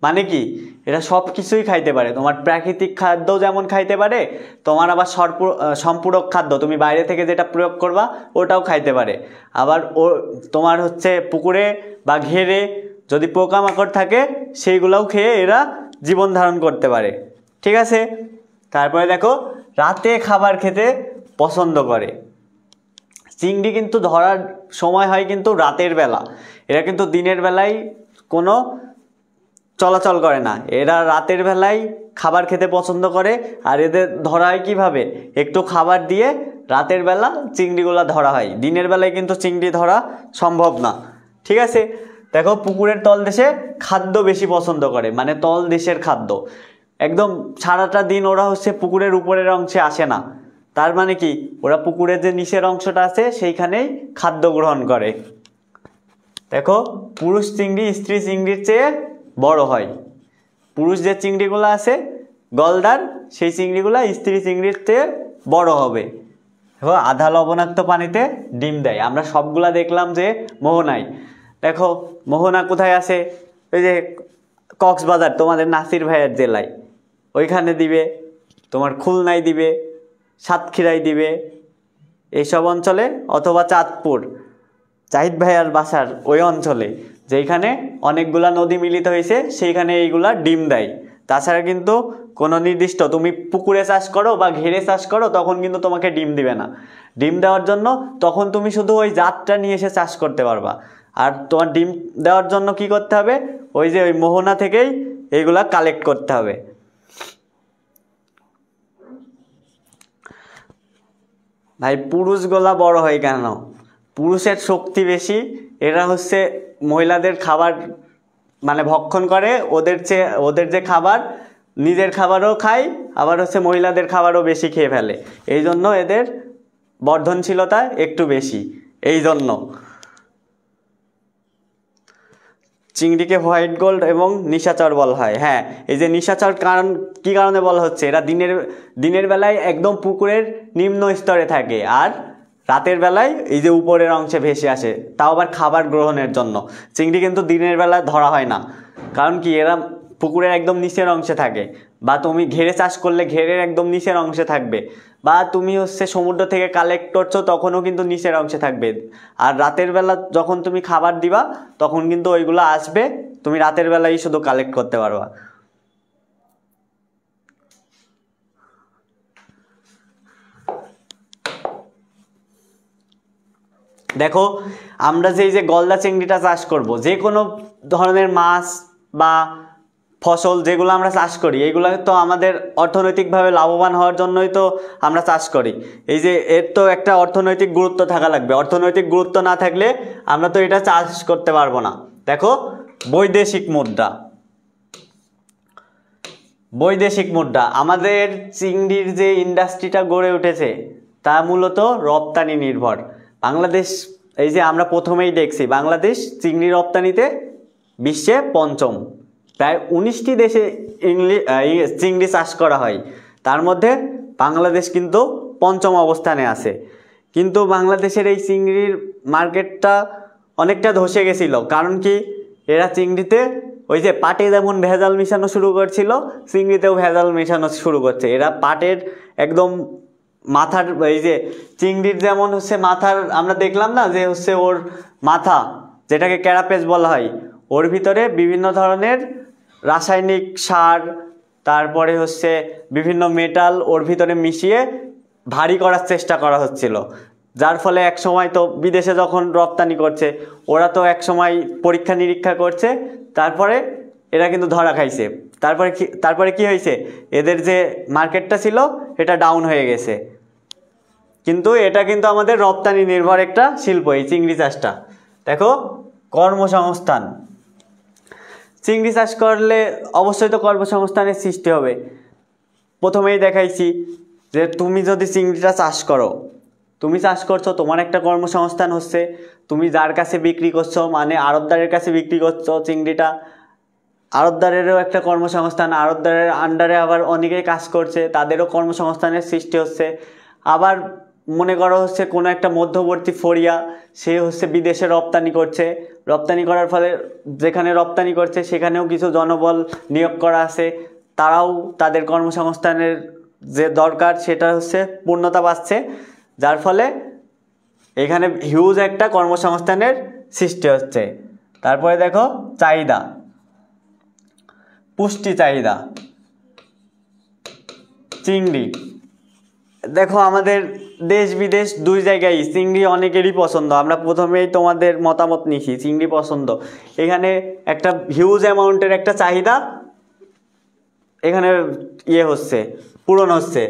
মানে কি? এটা সব কিছুই খাইতে পারে। তোমার প্রাকৃতিক খাদ্য যেমন খাইতে পারে, তোমার আবার সম্পূরক খাদ্য, তুমি বাইরে থেকে যেটা প্রয়োগ করবা ওটাও খাইতে পারে। আবার তোমার হচ্ছে পুকুরে বা ঘেরে যদি পোকামাকড় থাকে, সেইগুলোও খেয়ে এরা জীবন ধারণ করতে পারে। ঠিক আছে, তারপরে দেখো, রাতে খাবার খেতে পছন্দ করে। চিংড়ি কিন্তু ধরার সময় হয় কিন্তু রাতের বেলা, এরা কিন্তু দিনের বেলায় কোনো চলাচল করে না, এরা রাতের বেলায় খাবার খেতে পছন্দ করে। আর এদের ধরা হয় কীভাবে? একটু খাবার দিয়ে রাতের বেলা চিংড়িগুলো ধরা হয়, দিনের বেলায় কিন্তু চিংড়ি ধরা সম্ভব না। ঠিক আছে, দেখো, পুকুরের তলদেশে খাদ্য বেশি পছন্দ করে, মানে তলদেশের খাদ্য। একদম সারাটা দিন ওরা হচ্ছে পুকুরের উপরের অংশে আসে না, তার মানে কি? ওরা পুকুরের যে নিচের অংশটা আছে সেইখানেই খাদ্য গ্রহণ করে। দেখো, পুরুষ চিংড়ি স্ত্রী চিংড়ির চেয়ে বড় হয়। পুরুষ যে চিংড়িগুলো আছে গলদার, সেই চিংড়িগুলো স্ত্রী চিংড়ির চেয়ে বড় হবে। আধা লবণাক্ত পানিতে ডিম দেয়। আমরা সবগুলা দেখলাম যে মোহনায়। দেখো, মোহনা কোথায় আছে? ওই যে কক্সবাজার, তোমাদের নাসির ভাইয়ের জেলায়, ওইখানে দিবে, তোমার খুলনায় দিবে, সাতক্ষীরায় দিবে, এইসব অঞ্চলে, অথবা চাঁদপুর জাহিদ ভাইয়ার বাসার ওই অঞ্চলে, যেখানে অনেকগুলা নদী মিলিত হয়েছে, সেইখানে এইগুলা ডিম দেয়। তাছাড়া কিন্তু কোনো নির্দিষ্ট, তুমি পুকুরে চাষ করো বা ঘেরে চাষ করো, তখন কিন্তু তোমাকে ডিম দিবে না। ডিম দেওয়ার জন্য তখন তুমি শুধু ওই জাতটা নিয়ে এসে চাষ করতে পারবা। আর তোমার ডিম দেওয়ার জন্য কি করতে হবে? ওই যে ওই মোহনা থেকেই এইগুলা কালেক্ট করতে হবে। ভাই, পুরুষগুলা বড় হয় কেন? পুরুষের শক্তি বেশি, এরা হচ্ছে মহিলাদের খাবার মানে ভক্ষণ করে, ওদের যে খাবার, নিজের খাবারও খায়, আবার হচ্ছে মহিলাদের খাবারও বেশি খেয়ে ফেলে, এই জন্য এদের বর্ধনশীলতা একটু বেশি। এই জন্য চিংড়িকে হোয়াইট গোল্ড এবং নিশাচর বলা হয়। হ্যাঁ, এই যে নিশাচর কি কারণে বলা হচ্ছে? এরা দিনের বেলায় একদম পুকুরের নিম্ন স্তরে থাকে, আর রাতের বেলায় এই যে উপরের অংশে ভেসে আসে, তাও আবার খাবার গ্রহণের জন্য। চিংড়ি কিন্তু দিনের বেলায় ধরা হয় না, কারণ কি? এরা পুকুরের একদম নিচের অংশে থাকে, বা তুমি ঘেরে চাষ করলে ঘেরের একদম নিচের অংশে থাকবে, বা তুমি হচ্ছে সমুদ্র থেকে কালেক্ট করছো তখনও কিন্তু নিচের অংশে থাকবে। আর রাতের বেলা যখন তুমি খাবার দিবা তখন কিন্তু ওইগুলো আসবে, তুমি রাতের বেলাই শুধু কালেক্ট করতে পারবা। দেখো আমরা যে গলদা চিংড়িটা চাষ করব, যে কোনো ধরনের মাছ বা ফসল যেগুলো আমরা চাষ করি, এইগুলো তো আমাদের অর্থনৈতিকভাবে লাভবান হওয়ার জন্যই তো আমরা চাষ করি। এই যে এর তো একটা অর্থনৈতিক গুরুত্ব থাকা লাগবে, অর্থনৈতিক গুরুত্ব না থাকলে আমরা তো এটা চাষ করতে পারবো না। দেখো বৈদেশিক মুদ্রা, বৈদেশিক মুদ্রা, আমাদের চিংড়ির যে ইন্ডাস্ট্রিটা গড়ে উঠেছে তা মূলত রপ্তানি নির্ভর। বাংলাদেশ, এই যে আমরা প্রথমেই দেখছি বাংলাদেশ চিংড়ি রপ্তানিতে বিশ্বে পঞ্চম, প্রায় 19টি দেশে চিংড়ি চাষ করা হয়, তার মধ্যে বাংলাদেশ কিন্তু পঞ্চম অবস্থানে আছে। কিন্তু বাংলাদেশের এই চিংড়ির মার্কেটটা অনেকটা ধসে গেছিল, কারণ কি এরা চিংড়িতে ওই যে পাটে যেমন ভেজাল মেশানো শুরু করছিল, চিংড়িতেও ভেজাল মেশানো শুরু করছে। এরা পাটের একদম মাথার, এই যে চিংড়ির যেমন হচ্ছে মাথার আমরা দেখলাম না যে হচ্ছে ওর মাথা যেটাকে ক্যারাপেস বলা হয়, ওর ভিতরে বিভিন্ন ধরনের রাসায়নিক সার, তারপরে হচ্ছে বিভিন্ন মেটাল ওর ভিতরে মিশিয়ে ভারী করার চেষ্টা করা হচ্ছিল, যার ফলে এক সময় তো বিদেশে যখন রপ্তানি করছে ওরা তো এক সময় পরীক্ষা নিরীক্ষা করছে, তারপরে এরা কিন্তু ধরা খাইছে। তারপরে কি হয়েছে, এদের যে মার্কেটটা ছিল এটা ডাউন হয়ে গেছে। কিন্তু এটা কিন্তু আমাদের রপ্তানি নির্ভর একটা শিল্প এই চিংড়ি চাষটা। দেখো কর্মসংস্থান, চিংড়ি চাষ করলে অবশ্যই তো কর্মসংস্থানের সৃষ্টি হবে। প্রথমেই দেখাইছি যে তুমি যদি চিংড়িটা চাষ করো, তুমি চাষ করছো, তোমার একটা কর্মসংস্থান হচ্ছে, তুমি যার কাছে বিক্রি করছো মানে আড়তদারের কাছে বিক্রি করছো চিংড়িটা, আড়তদারেরও একটা কর্মসংস্থান, আড়তদারের আন্ডারে আবার অনেকেই কাজ করছে, তাদেরও কর্মসংস্থানের সৃষ্টি হচ্ছে। আবার মনে করো হচ্ছে কোনো একটা মধ্যবর্তী ফড়িয়া, সে হচ্ছে বিদেশে রপ্তানি করছে, রপ্তানি করার ফলে যেখানে রপ্তানি করছে সেখানেও কিছু জনবল নিয়োগ করা আছে, তারাও তাদের কর্মসংস্থানের যে দরকার সেটা হচ্ছে পূর্ণতা পাচ্ছে, যার ফলে এখানে হিউজ একটা কর্মসংস্থানের সৃষ্টি হচ্ছে। তারপরে দেখো চাহিদা, পুষ্টি চাহিদা, চিংড়ি, দেখো আমাদের দেশ বিদেশ দুই জায়গায় চিংড়ি অনেকেরই পছন্দ। আমরা প্রথমেই তোমাদের মতামত নিছি, চিংড়ি পছন্দ, এখানে একটা হিউজ অ্যামাউন্টের একটা চাহিদা এখানে হচ্ছে, পূরণ হচ্ছে,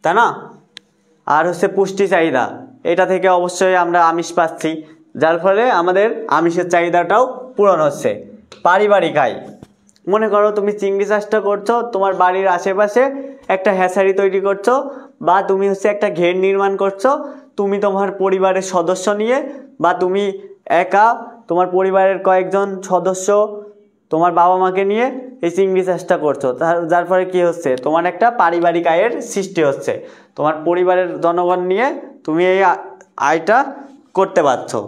তাই না? আর হচ্ছে পুষ্টি চাহিদা, এটা থেকে অবশ্যই আমরা আমিষ পাচ্ছি, যার ফলে আমাদের আমিষের চাহিদাটাও পূরণ হচ্ছে। পারিবারিক আয়, মনে করো তুমি চিংড়ি চাষটা করছো, তোমার বাড়ির আশেপাশে একটা হ্যাচারি তৈরি করছো, বা তুমি হচ্ছে একটা ঘের নির্মাণ করছো, তুমি তোমার পরিবারের সদস্য নিয়ে, বা তুমি একা, তোমার পরিবারের কয়েকজন সদস্য, তোমার বাবা মাকে নিয়ে এই চিংড়ি চাষটা করছো, যার ফলে কি হচ্ছে, তোমার একটা পারিবারিক আয়ের সৃষ্টি হচ্ছে, তোমার পরিবারের জনগণ নিয়ে তুমি এই আয়টা করতে পারছো।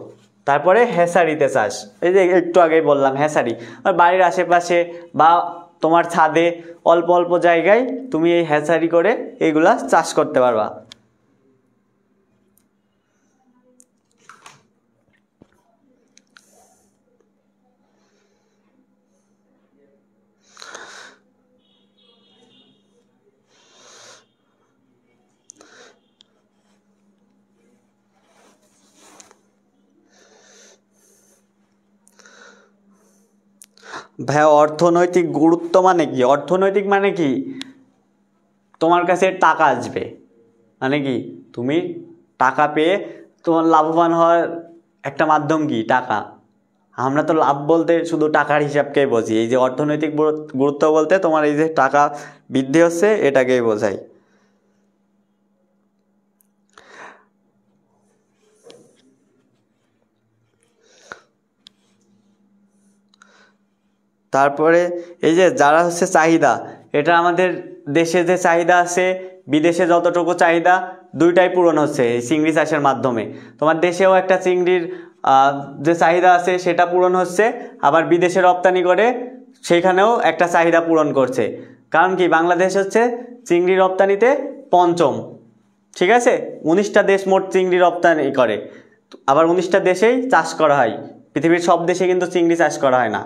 তারপরে হ্যাচারিতে চাষ, এই যে একটু আগেই বললাম হ্যাচারি, আর বাড়ির আশেপাশে বা তোমার ছাদে অল্প অল্প জায়গায় তুমি এই হ্যাচারি করে এইগুলা চাষ করতে পারবা। ভাই অর্থনৈতিক গুরুত্ব মানে কি? অর্থনৈতিক মানে কি, তোমার কাছে টাকা আসবে, মানে কি তুমি টাকা পেয়ে তোমার লাভবান হওয়ার একটা মাধ্যম কি টাকা। আমরা তো লাভ বলতে শুধু টাকার হিসাবকেই বুঝি, এই যে অর্থনৈতিক গুরুত্ব বলতে তোমার এই যে টাকা বৃদ্ধি হচ্ছে এটাকেই বোঝায়। তারপরে এই যে যারা হচ্ছে চাহিদা, এটা আমাদের দেশে যে চাহিদা আছে, বিদেশে যতটুকু চাহিদা, দুইটাই পূরণ হচ্ছে এই চিংড়ি চাষের মাধ্যমে। তোমার দেশেও একটা চিংড়ির যে চাহিদা আছে সেটা পূরণ হচ্ছে, আবার বিদেশে রপ্তানি করে সেইখানেও একটা চাহিদা পূরণ করছে, কারণ কি বাংলাদেশ হচ্ছে চিংড়ি রপ্তানিতে পঞ্চম, ঠিক আছে। 19টা দেশ মোট চিংড়ি রপ্তানি করে, আবার 19টা দেশেই চাষ করা হয়, পৃথিবীর সব দেশে কিন্তু চিংড়ি চাষ করা হয় না।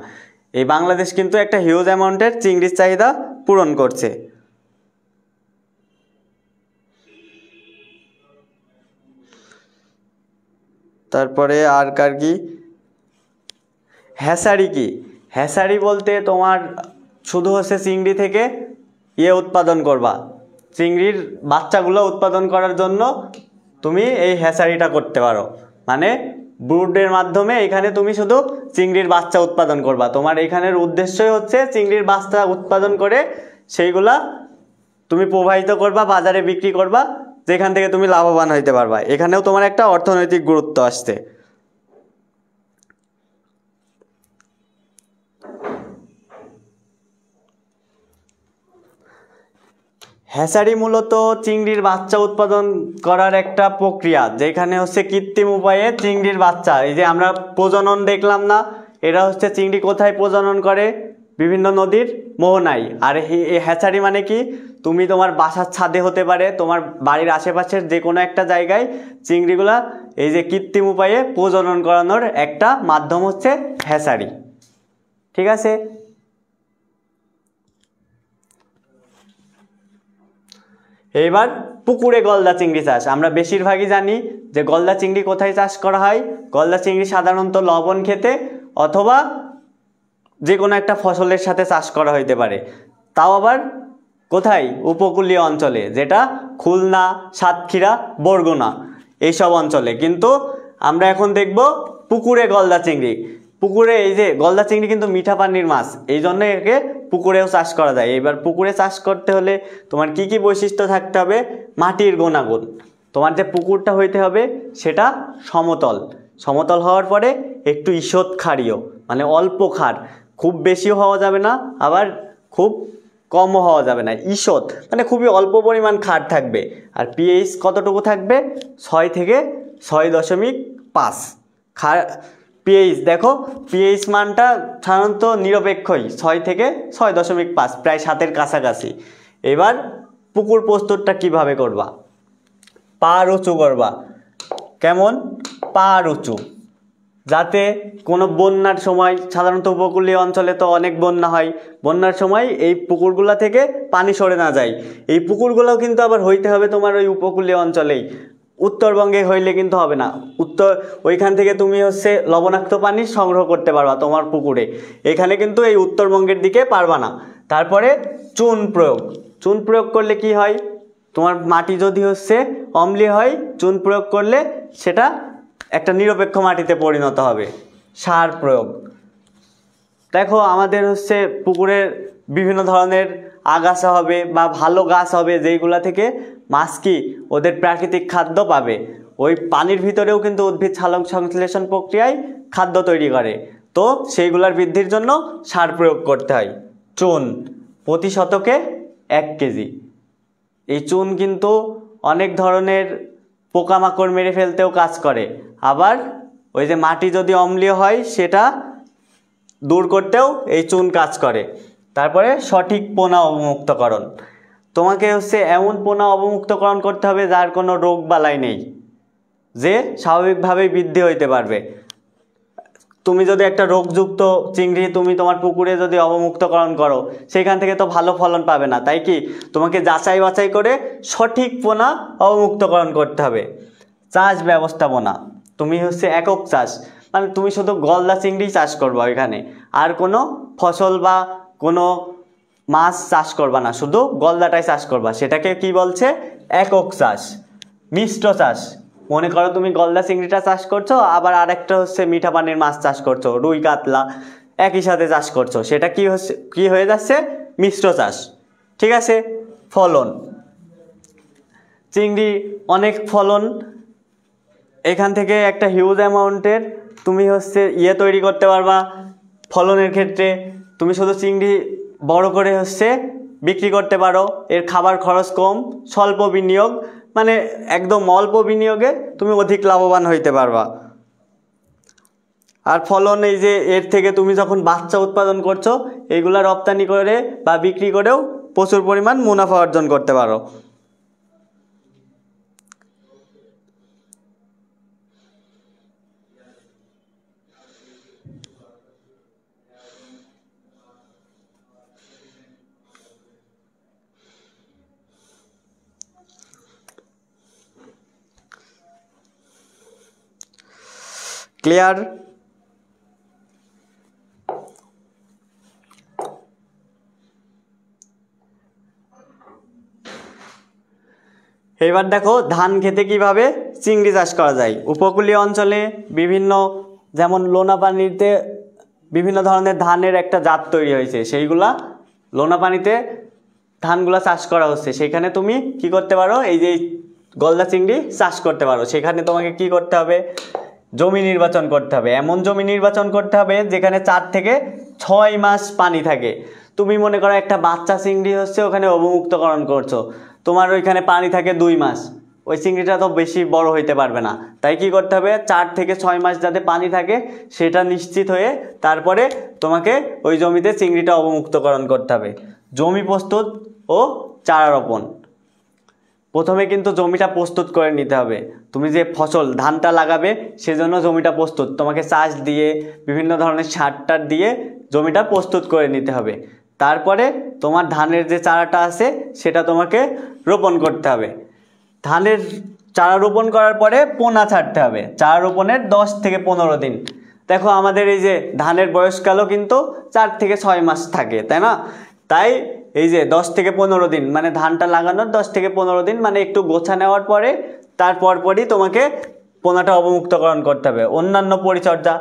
এই বাংলাদেশ কিন্তু একটা হিউজ অ্যামাউন্টের চিংড়ির চাহিদা পূরণ করছে। তারপরে আর কার কি, হ্যাসারি কি, হ্যাসারি বলতে তোমার শুধু হচ্ছে চিংড়ি থেকে উৎপাদন করবা, চিংড়ির বাচ্চাগুলো উৎপাদন করার জন্য তুমি এই হ্যাসারিটা করতে পারো, মানে ব্রুডের মাধ্যমে এখানে তুমি শুধু চিংড়ির বাচ্চা উৎপাদন করবা। তোমার এখানের উদ্দেশ্যই হচ্ছে চিংড়ির বাচ্চা উৎপাদন করে সেইগুলা তুমি প্রবাহিত করবা, বাজারে বিক্রি করবা, যেখান থেকে তুমি লাভবান হইতে পারবা। এখানেও তোমার একটা অর্থনৈতিক গুরুত্ব আসছে। হ্যাসারি মূলত চিংড়ির বাচ্চা উৎপাদন করার একটা প্রক্রিয়া, যেখানে হচ্ছে কৃত্রিম উপায়ে চিংড়ির বাচ্চা, এই যে আমরা প্রজনন দেখলাম না, এরা হচ্ছে চিংড়ি কোথায় প্রজনন করে, বিভিন্ন নদীর মোহনায়। আর এই হ্যাচারি মানে কি, তুমি তোমার বাসার ছাদে হতে পারে, তোমার বাড়ির আশেপাশের যে কোনো একটা জায়গায় চিংড়িগুলা এই যে কৃত্রিম উপায়ে প্রজনন করানোর একটা মাধ্যম হচ্ছে হ্যাচারি, ঠিক আছে। এবার পুকুরে গলদা চিংড়ি চাষ, আমরা বেশিরভাগই জানি যে গলদা চিংড়ি কোথায় চাষ করা হয়। গলদা চিংড়ি সাধারণত লবণ খেতে অথবা যে কোনো একটা ফসলের সাথে চাষ করা হইতে পারে, তাও আবার কোথায়, উপকূলীয় অঞ্চলে, যেটা খুলনা, সাতক্ষীরা, বরগুনা এইসব অঞ্চলে। কিন্তু আমরা এখন দেখব পুকুরে গলদা চিংড়ি। পুকুরে এই যে গলদা চিংড়ি কিন্তু মিঠা পানির মাছ, এই জন্য একে পুকুরেও চাষ করা যায়। এবার পুকুরে চাষ করতে হলে তোমার কি কি বৈশিষ্ট্য থাকতে হবে, মাটির গুণাগুণ, তোমার যে পুকুরটা হইতে হবে সেটা সমতল, সমতল হওয়ার পরে একটু ঈষৎ ক্ষারীয়, মানে অল্প ক্ষার, খুব বেশিও হওয়া যাবে না আবার খুব কমও হওয়া যাবে না, ঈষৎ মানে খুবই অল্প পরিমাণ ক্ষার থাকবে। আর পিএইচ কতটুকু থাকবে, 6 থেকে 6.5 ক্ষার পিএইচ। দেখো পিএইচ মানটা সাধারণত নিরপেক্ষই, 6 থেকে 6.5, প্রায় 7-এর কাছাকাছি। এবার পুকুর প্রস্তুতটা কিভাবে করবা, পাড় উঁচু করবা। কেমন, পাড় উঁচু, যাতে কোনো বন্যার সময়, সাধারণত উপকূলীয় অঞ্চলে তো অনেক বন্যা হয়, বন্যার সময় এই পুকুরগুলা থেকে পানি সরে না যায়। এই পুকুরগুলোও কিন্তু আবার হইতে হবে তোমার ওই উপকূলীয় অঞ্চলেই, উত্তরবঙ্গে হইলে কিন্তু হবে না। ওইখান থেকে তুমি হচ্ছে লবণাক্ত পানি সংগ্রহ করতে পারবা তোমার পুকুরে, এখানে কিন্তু এই উত্তরবঙ্গের দিকে পারবা না। তারপরে চুন প্রয়োগ, চুন প্রয়োগ করলে কি হয়, তোমার মাটি যদি হচ্ছে অম্লীয় হয়, চুন প্রয়োগ করলে সেটা একটা নিরপেক্ষ মাটিতে পরিণত হবে। সার প্রয়োগ, দেখো আমাদের হচ্ছে পুকুরের বিভিন্ন ধরনের আগাছা হবে বা ভালো গাছ হবে, যেইগুলা থেকে মাছ কি ওদের প্রাকৃতিক খাদ্য পাবে। ওই পানির ভিতরেও কিন্তু উদ্ভিদ সালোক সংশ্লেষণ প্রক্রিয়ায় খাদ্য তৈরি করে, তো সেইগুলার বৃদ্ধির জন্য সার প্রয়োগ করতে হয়। চুন প্রতি শতকে 1 কেজি। এই চুন কিন্তু অনেক ধরনের পোকামাকড় মেরে ফেলতেও কাজ করে, আবার ওই যে মাটি যদি অম্লীয় হয় সেটা দূর করতেও এই চুন কাজ করে। তারপরে সঠিক পোনা অবমুক্তকরণ, তোমাকে হচ্ছে এমন পোনা অবমুক্তকরণ করতে হবে যার কোনো রোগ বালাই নেই, যে স্বাভাবিকভাবেই বৃদ্ধি হইতে পারবে। তুমি যদি একটা রোগযুক্ত চিংড়ি তুমি তোমার পুকুরে যদি অবমুক্তকরণ করো, সেখান থেকে তো ভালো ফলন পাবে না, তাই কি তোমাকে যাচাই বাছাই করে সঠিক পোনা অবমুক্তকরণ করতে হবে। চাষ ব্যবস্থাপনা, তুমি হচ্ছে একক চাষ, মানে তুমি শুধু গলদা চিংড়ি চাষ করবা, এখানে আর কোনো ফসল বা কোনো মাছ চাষ করবা না, শুধু গলদাটাই চাষ করবা, সেটাকে কি বলছে, একক চাষ। মিশ্র চাষ, মনে করো তুমি গলদা চিংড়িটা চাষ করছো, আবার আরেকটা হচ্ছে মিঠা পানির মাছ চাষ করছো, রুই কাতলা একই সাথে চাষ করছো, সেটা কি হয়ে যাচ্ছে, মিশ্র চাষ, ঠিক আছে। ফলন, চিংড়ি অনেক ফলন, এখান থেকে একটা হিউজ অ্যামাউন্টের তুমি হচ্ছে তৈরি করতে পারবা। ফলনের ক্ষেত্রে তুমি শুধু চিংড়ি বড় করে হচ্ছে বিক্রি করতে পারো, এর খাবার খরচ কম, স্বল্প বিনিয়োগ, মানে একদম অল্প বিনিয়োগে তুমি অধিক লাভবান হইতে পারবা। আর ফলন, এই যে এর থেকে তুমি যখন বাচ্চা উৎপাদন করছো, এগুলা রপ্তানি করে বা বিক্রি করেও প্রচুর পরিমাণ মুনাফা অর্জন করতে পারো। ক্লিয়ার? এবার দেখো ধান খেতে কিভাবে চিংড়ি চাষ করা যায়। উপকূলীয় অঞ্চলে বিভিন্ন, যেমন লোনা পানিতে বিভিন্ন ধরনের ধানের একটা জাত তৈরি হয়েছে, সেইগুলা লোনা পানিতে ধানগুলা চাষ করা হচ্ছে। সেখানে তুমি কি করতে পারো, এই যে গলদা চিংড়ি চাষ করতে পারো। সেখানে তোমাকে কি করতে হবে, জমি নির্বাচন করতে হবে। এমন জমি নির্বাচন করতে হবে যেখানে 4 থেকে 6 মাস পানি থাকে। তুমি মনে করো একটা বাচ্চা চিংড়ি হচ্ছে ওখানে অবমুক্তকরণ করছো, তোমার ওইখানে পানি থাকে 2 মাস, ওই চিংড়িটা তো বেশি বড় হইতে পারবে না। তাই কি করতে হবে, 4 থেকে 6 মাস যাতে পানি থাকে সেটা নিশ্চিত হয়ে তারপরে তোমাকে ওই জমিতে চিংড়িটা অবমুক্তকরণ করতে হবে। জমি প্রস্তুত ও চারা রোপণ। প্রথমে কিন্তু জমিটা প্রস্তুত করে নিতে হবে। তুমি যে ফসল ধানটা লাগাবে সেজন্য জমিটা প্রস্তুত, তোমাকে চাষ দিয়ে বিভিন্ন ধরনের সার টার দিয়ে জমিটা প্রস্তুত করে নিতে হবে। তারপরে তোমার ধানের যে চারাটা আছে সেটা তোমাকে রোপণ করতে হবে। ধানের চারা রোপণ করার পরে পোনা ছাড়তে হবে। চারা রোপণের 10 থেকে 15 দিন। দেখো আমাদের এই যে ধানের বয়সকালও কিন্তু 4 থেকে 6 মাস থাকে, তাই না? তাই এই যে 10 থেকে 15 দিন মানে ধানটা লাগানোর 10 থেকে 15 দিন মানে একটু গোছা নেওয়ার পরে তারপরই তোমাকে পোনাটা অবমুক্তকরণ করতে হবে। অন্যান্য পরিচর্যা,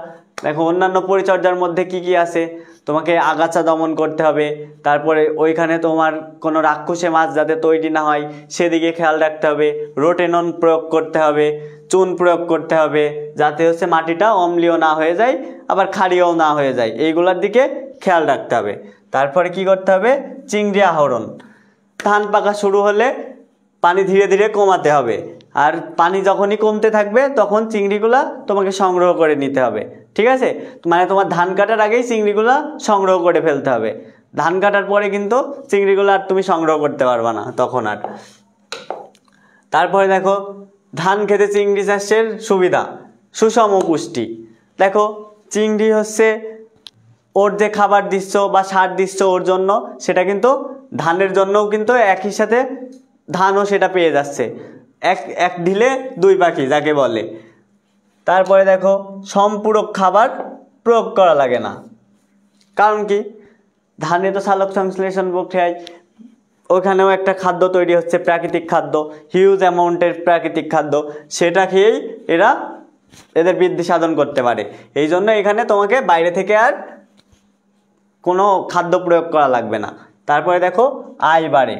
দেখো অন্যান্য পরিচর্যার মধ্যে কি কি আছে, তোমাকে আগাছা দমন করতে হবে। তারপরে ওইখানে তোমার কোনো রাক্ষসে মাছ যাতে তৈরি না হয় সেদিকে খেয়াল রাখতে হবে। রোটেনন প্রয়োগ করতে হবে, চুন প্রয়োগ করতে হবে, যাতে হচ্ছে মাটিটা অম্লীয় না হয়ে যায় আবার ক্ষারীয় না হয়ে যায়, এইগুলোর দিকে খেয়াল রাখতে হবে। তারপরে কি করতে হবে, চিংড়ি আহরণ। ধান পাকা শুরু হলে পানি ধীরে ধীরে কমাতে হবে, আর পানি যখনই কমতে থাকবে তখন চিংড়িগুলা তোমাকে সংগ্রহ করে নিতে হবে। ঠিক আছে, মানে তোমার ধান কাটার আগেই চিংড়িগুলা সংগ্রহ করে ফেলতে হবে। ধান কাটার পরে কিন্তু চিংড়িগুলো আর তুমি সংগ্রহ করতে পারবে না তখন আর। তারপরে দেখো ধান খেতে চিংড়ি চাষের সুবিধা, সুষম পুষ্টি। দেখো চিংড়ি হচ্ছে ওর যে খাবার দিচ্ছ বা সার দিচ্ছ ওর জন্য, সেটা কিন্তু ধানের জন্যও কিন্তু একই সাথে ধানও সেটা পেয়ে যাচ্ছে। এক ঢিলে 2 পাখি যাকে বলে। তারপরে দেখো সম্পূরক খাবার প্রয়োগ করা লাগে না। কারণ কি, ধানে তো সালোক সংশ্লেষণ প্রক্রিয়ায় ওইখানেও একটা খাদ্য তৈরি হচ্ছে, প্রাকৃতিক খাদ্য, হিউজ অ্যামাউন্টের প্রাকৃতিক খাদ্য, সেটা খেয়েই এরা এদের বৃদ্ধি সাধন করতে পারে। এই জন্য এখানে তোমাকে বাইরে থেকে আর কোনো খাদ্য প্রয়োগ করা লাগবে না। তারপরে দেখো আয় বাড়ে।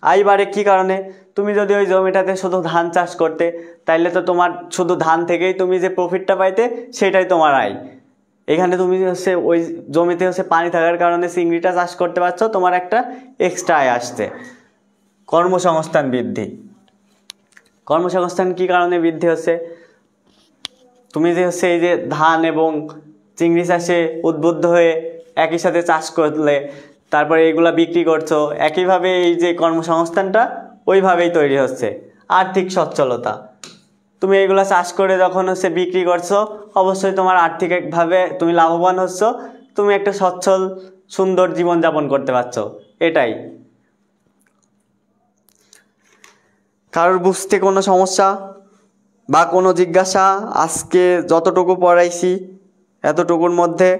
আয় বাড়ে কী কারণে, তুমি যদি ওই জমিটাতে শুধু ধান চাষ করতে তাইলে তো তোমার শুধু ধান থেকেই তুমি যে প্রফিটটা পাইতে সেটাই তোমার আয়। এখানে তুমি হচ্ছে ওই জমিতে হচ্ছে পানি থাকার কারণে চিংড়িটা চাষ করতে পারছো, তোমার একটা এক্সট্রা আয় আসছে। কর্মসংস্থান বৃদ্ধি। কর্মসংস্থান কী কারণে বৃদ্ধি হচ্ছে, তুমি যে হচ্ছে এই যে ধান এবং চিংড়ি চাষে উদ্বুদ্ধ হয়ে একই সাথে চাষ করলে তারপরে এগুলা বিক্রি করছো, একইভাবে এই যে কর্মসংস্থানটা ওইভাবেই তৈরি হচ্ছে। আর্থিক সচ্ছলতা, তুমি এইগুলা চাষ করে যখন হচ্ছে বিক্রি করছো অবশ্যই তোমার আর্থিকভাবে তুমি লাভবান হচ্ছ, তুমি একটা সচ্ছল সুন্দর জীবনযাপন করতে পারছো। এটাই। কারোর বুঝতে কোনো সমস্যা বা কোনো জিজ্ঞাসা? আজকে যতটুকু পড়াইছি এতটুকুর মধ্যে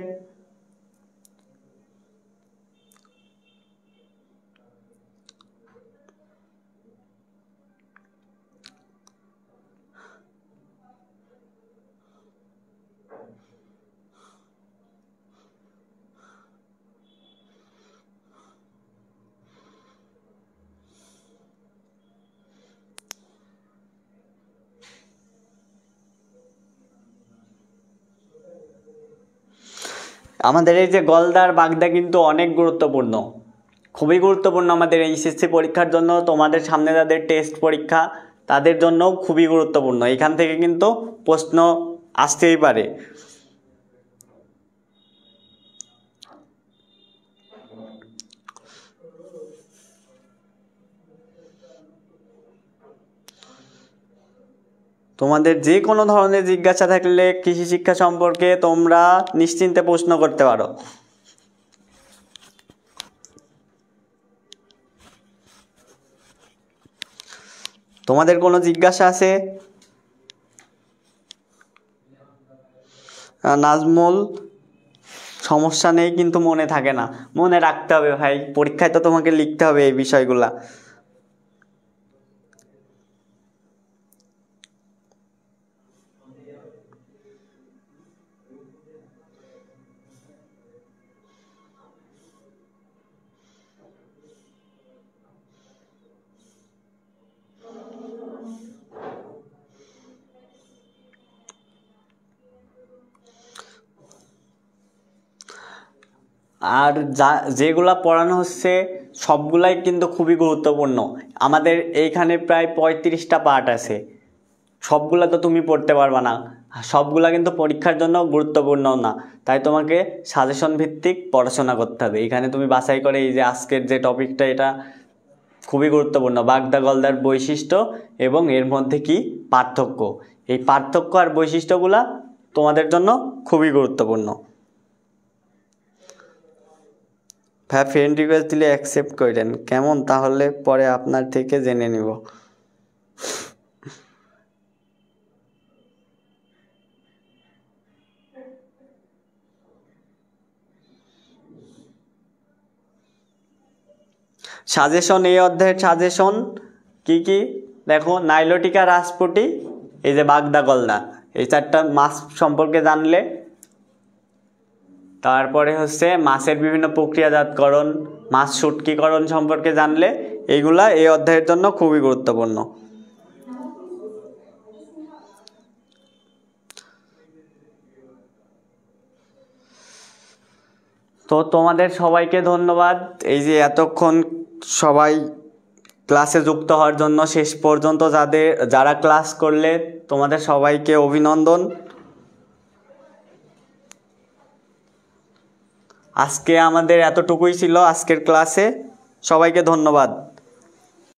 আমাদের এই যে গলদার বাগদা কিন্তু অনেক গুরুত্বপূর্ণ, খুবই গুরুত্বপূর্ণ আমাদের এইচএসসি পরীক্ষার জন্য। তোমাদের সামনে যাদের টেস্ট পরীক্ষা তাদের জন্যও খুবই গুরুত্বপূর্ণ। এখান থেকে কিন্তু প্রশ্ন আসতেই পারে। তোমাদের যে কোনো ধরনের জিজ্ঞাসা থাকলে কৃষি শিক্ষা সম্পর্কে তোমরা নিশ্চিন্তে প্রশ্ন করতে পারো। তোমাদের কোনো জিজ্ঞাসা আছে? নাজমুল, সমস্যা নেই, কিন্তু মনে থাকে না। মনে রাখতে হবে ভাই, পরীক্ষায় তো তোমাকে লিখতে হবে এই বিষয়গুলা। আর যেগুলা পড়ানো হচ্ছে সবগুলাই কিন্তু খুবই গুরুত্বপূর্ণ। আমাদের এইখানে প্রায় 35টা পার্ট আছে, সবগুলা তো তুমি পড়তে পারবা না, সবগুলা কিন্তু পরীক্ষার জন্য গুরুত্বপূর্ণ না। তাই তোমাকে সাজেশন ভিত্তিক পড়াশোনা করতে হবে। এখানে তুমি বাছাই করে এই যে আজকের যে টপিকটা, এটা খুবই গুরুত্বপূর্ণ, বাগদা গলদার বৈশিষ্ট্য এবং এর মধ্যে কি পার্থক্য। এই পার্থক্য আর বৈশিষ্ট্যগুলা তোমাদের জন্য খুবই গুরুত্বপূর্ণ। ভাই ফ্রেন্ড রিকোয়েস্ট দিলে অ্যাকসেপ্ট করেন কেমন, তাহলে পরে আপনার থেকে জেনে নিব। সাজেশন, এই অধ্যায়ের সাজেশন কি কি দেখো, নাইলোটিকা রাসপুটি, এই যে বাগদা গলদা, এই 4টা মাছ সম্পর্কে জানলে, তারপরে হচ্ছে মাছের বিভিন্ন প্রক্রিয়াজাতকরণ, মাছ শুটকিকরণ সম্পর্কে জানলে, এইগুলা এই অধ্যায়ের জন্য খুবই গুরুত্বপূর্ণ। তো তোমাদের সবাইকে ধন্যবাদ, এই যে এতক্ষণ সবাই ক্লাসে যুক্ত হওয়ার জন্য, শেষ পর্যন্ত যারা ক্লাস করলে তোমাদের সবাইকে অভিনন্দন। আজকে আমাদের এতটুকুই ছিল আজকের ক্লাসে, সবাইকে ধন্যবাদ।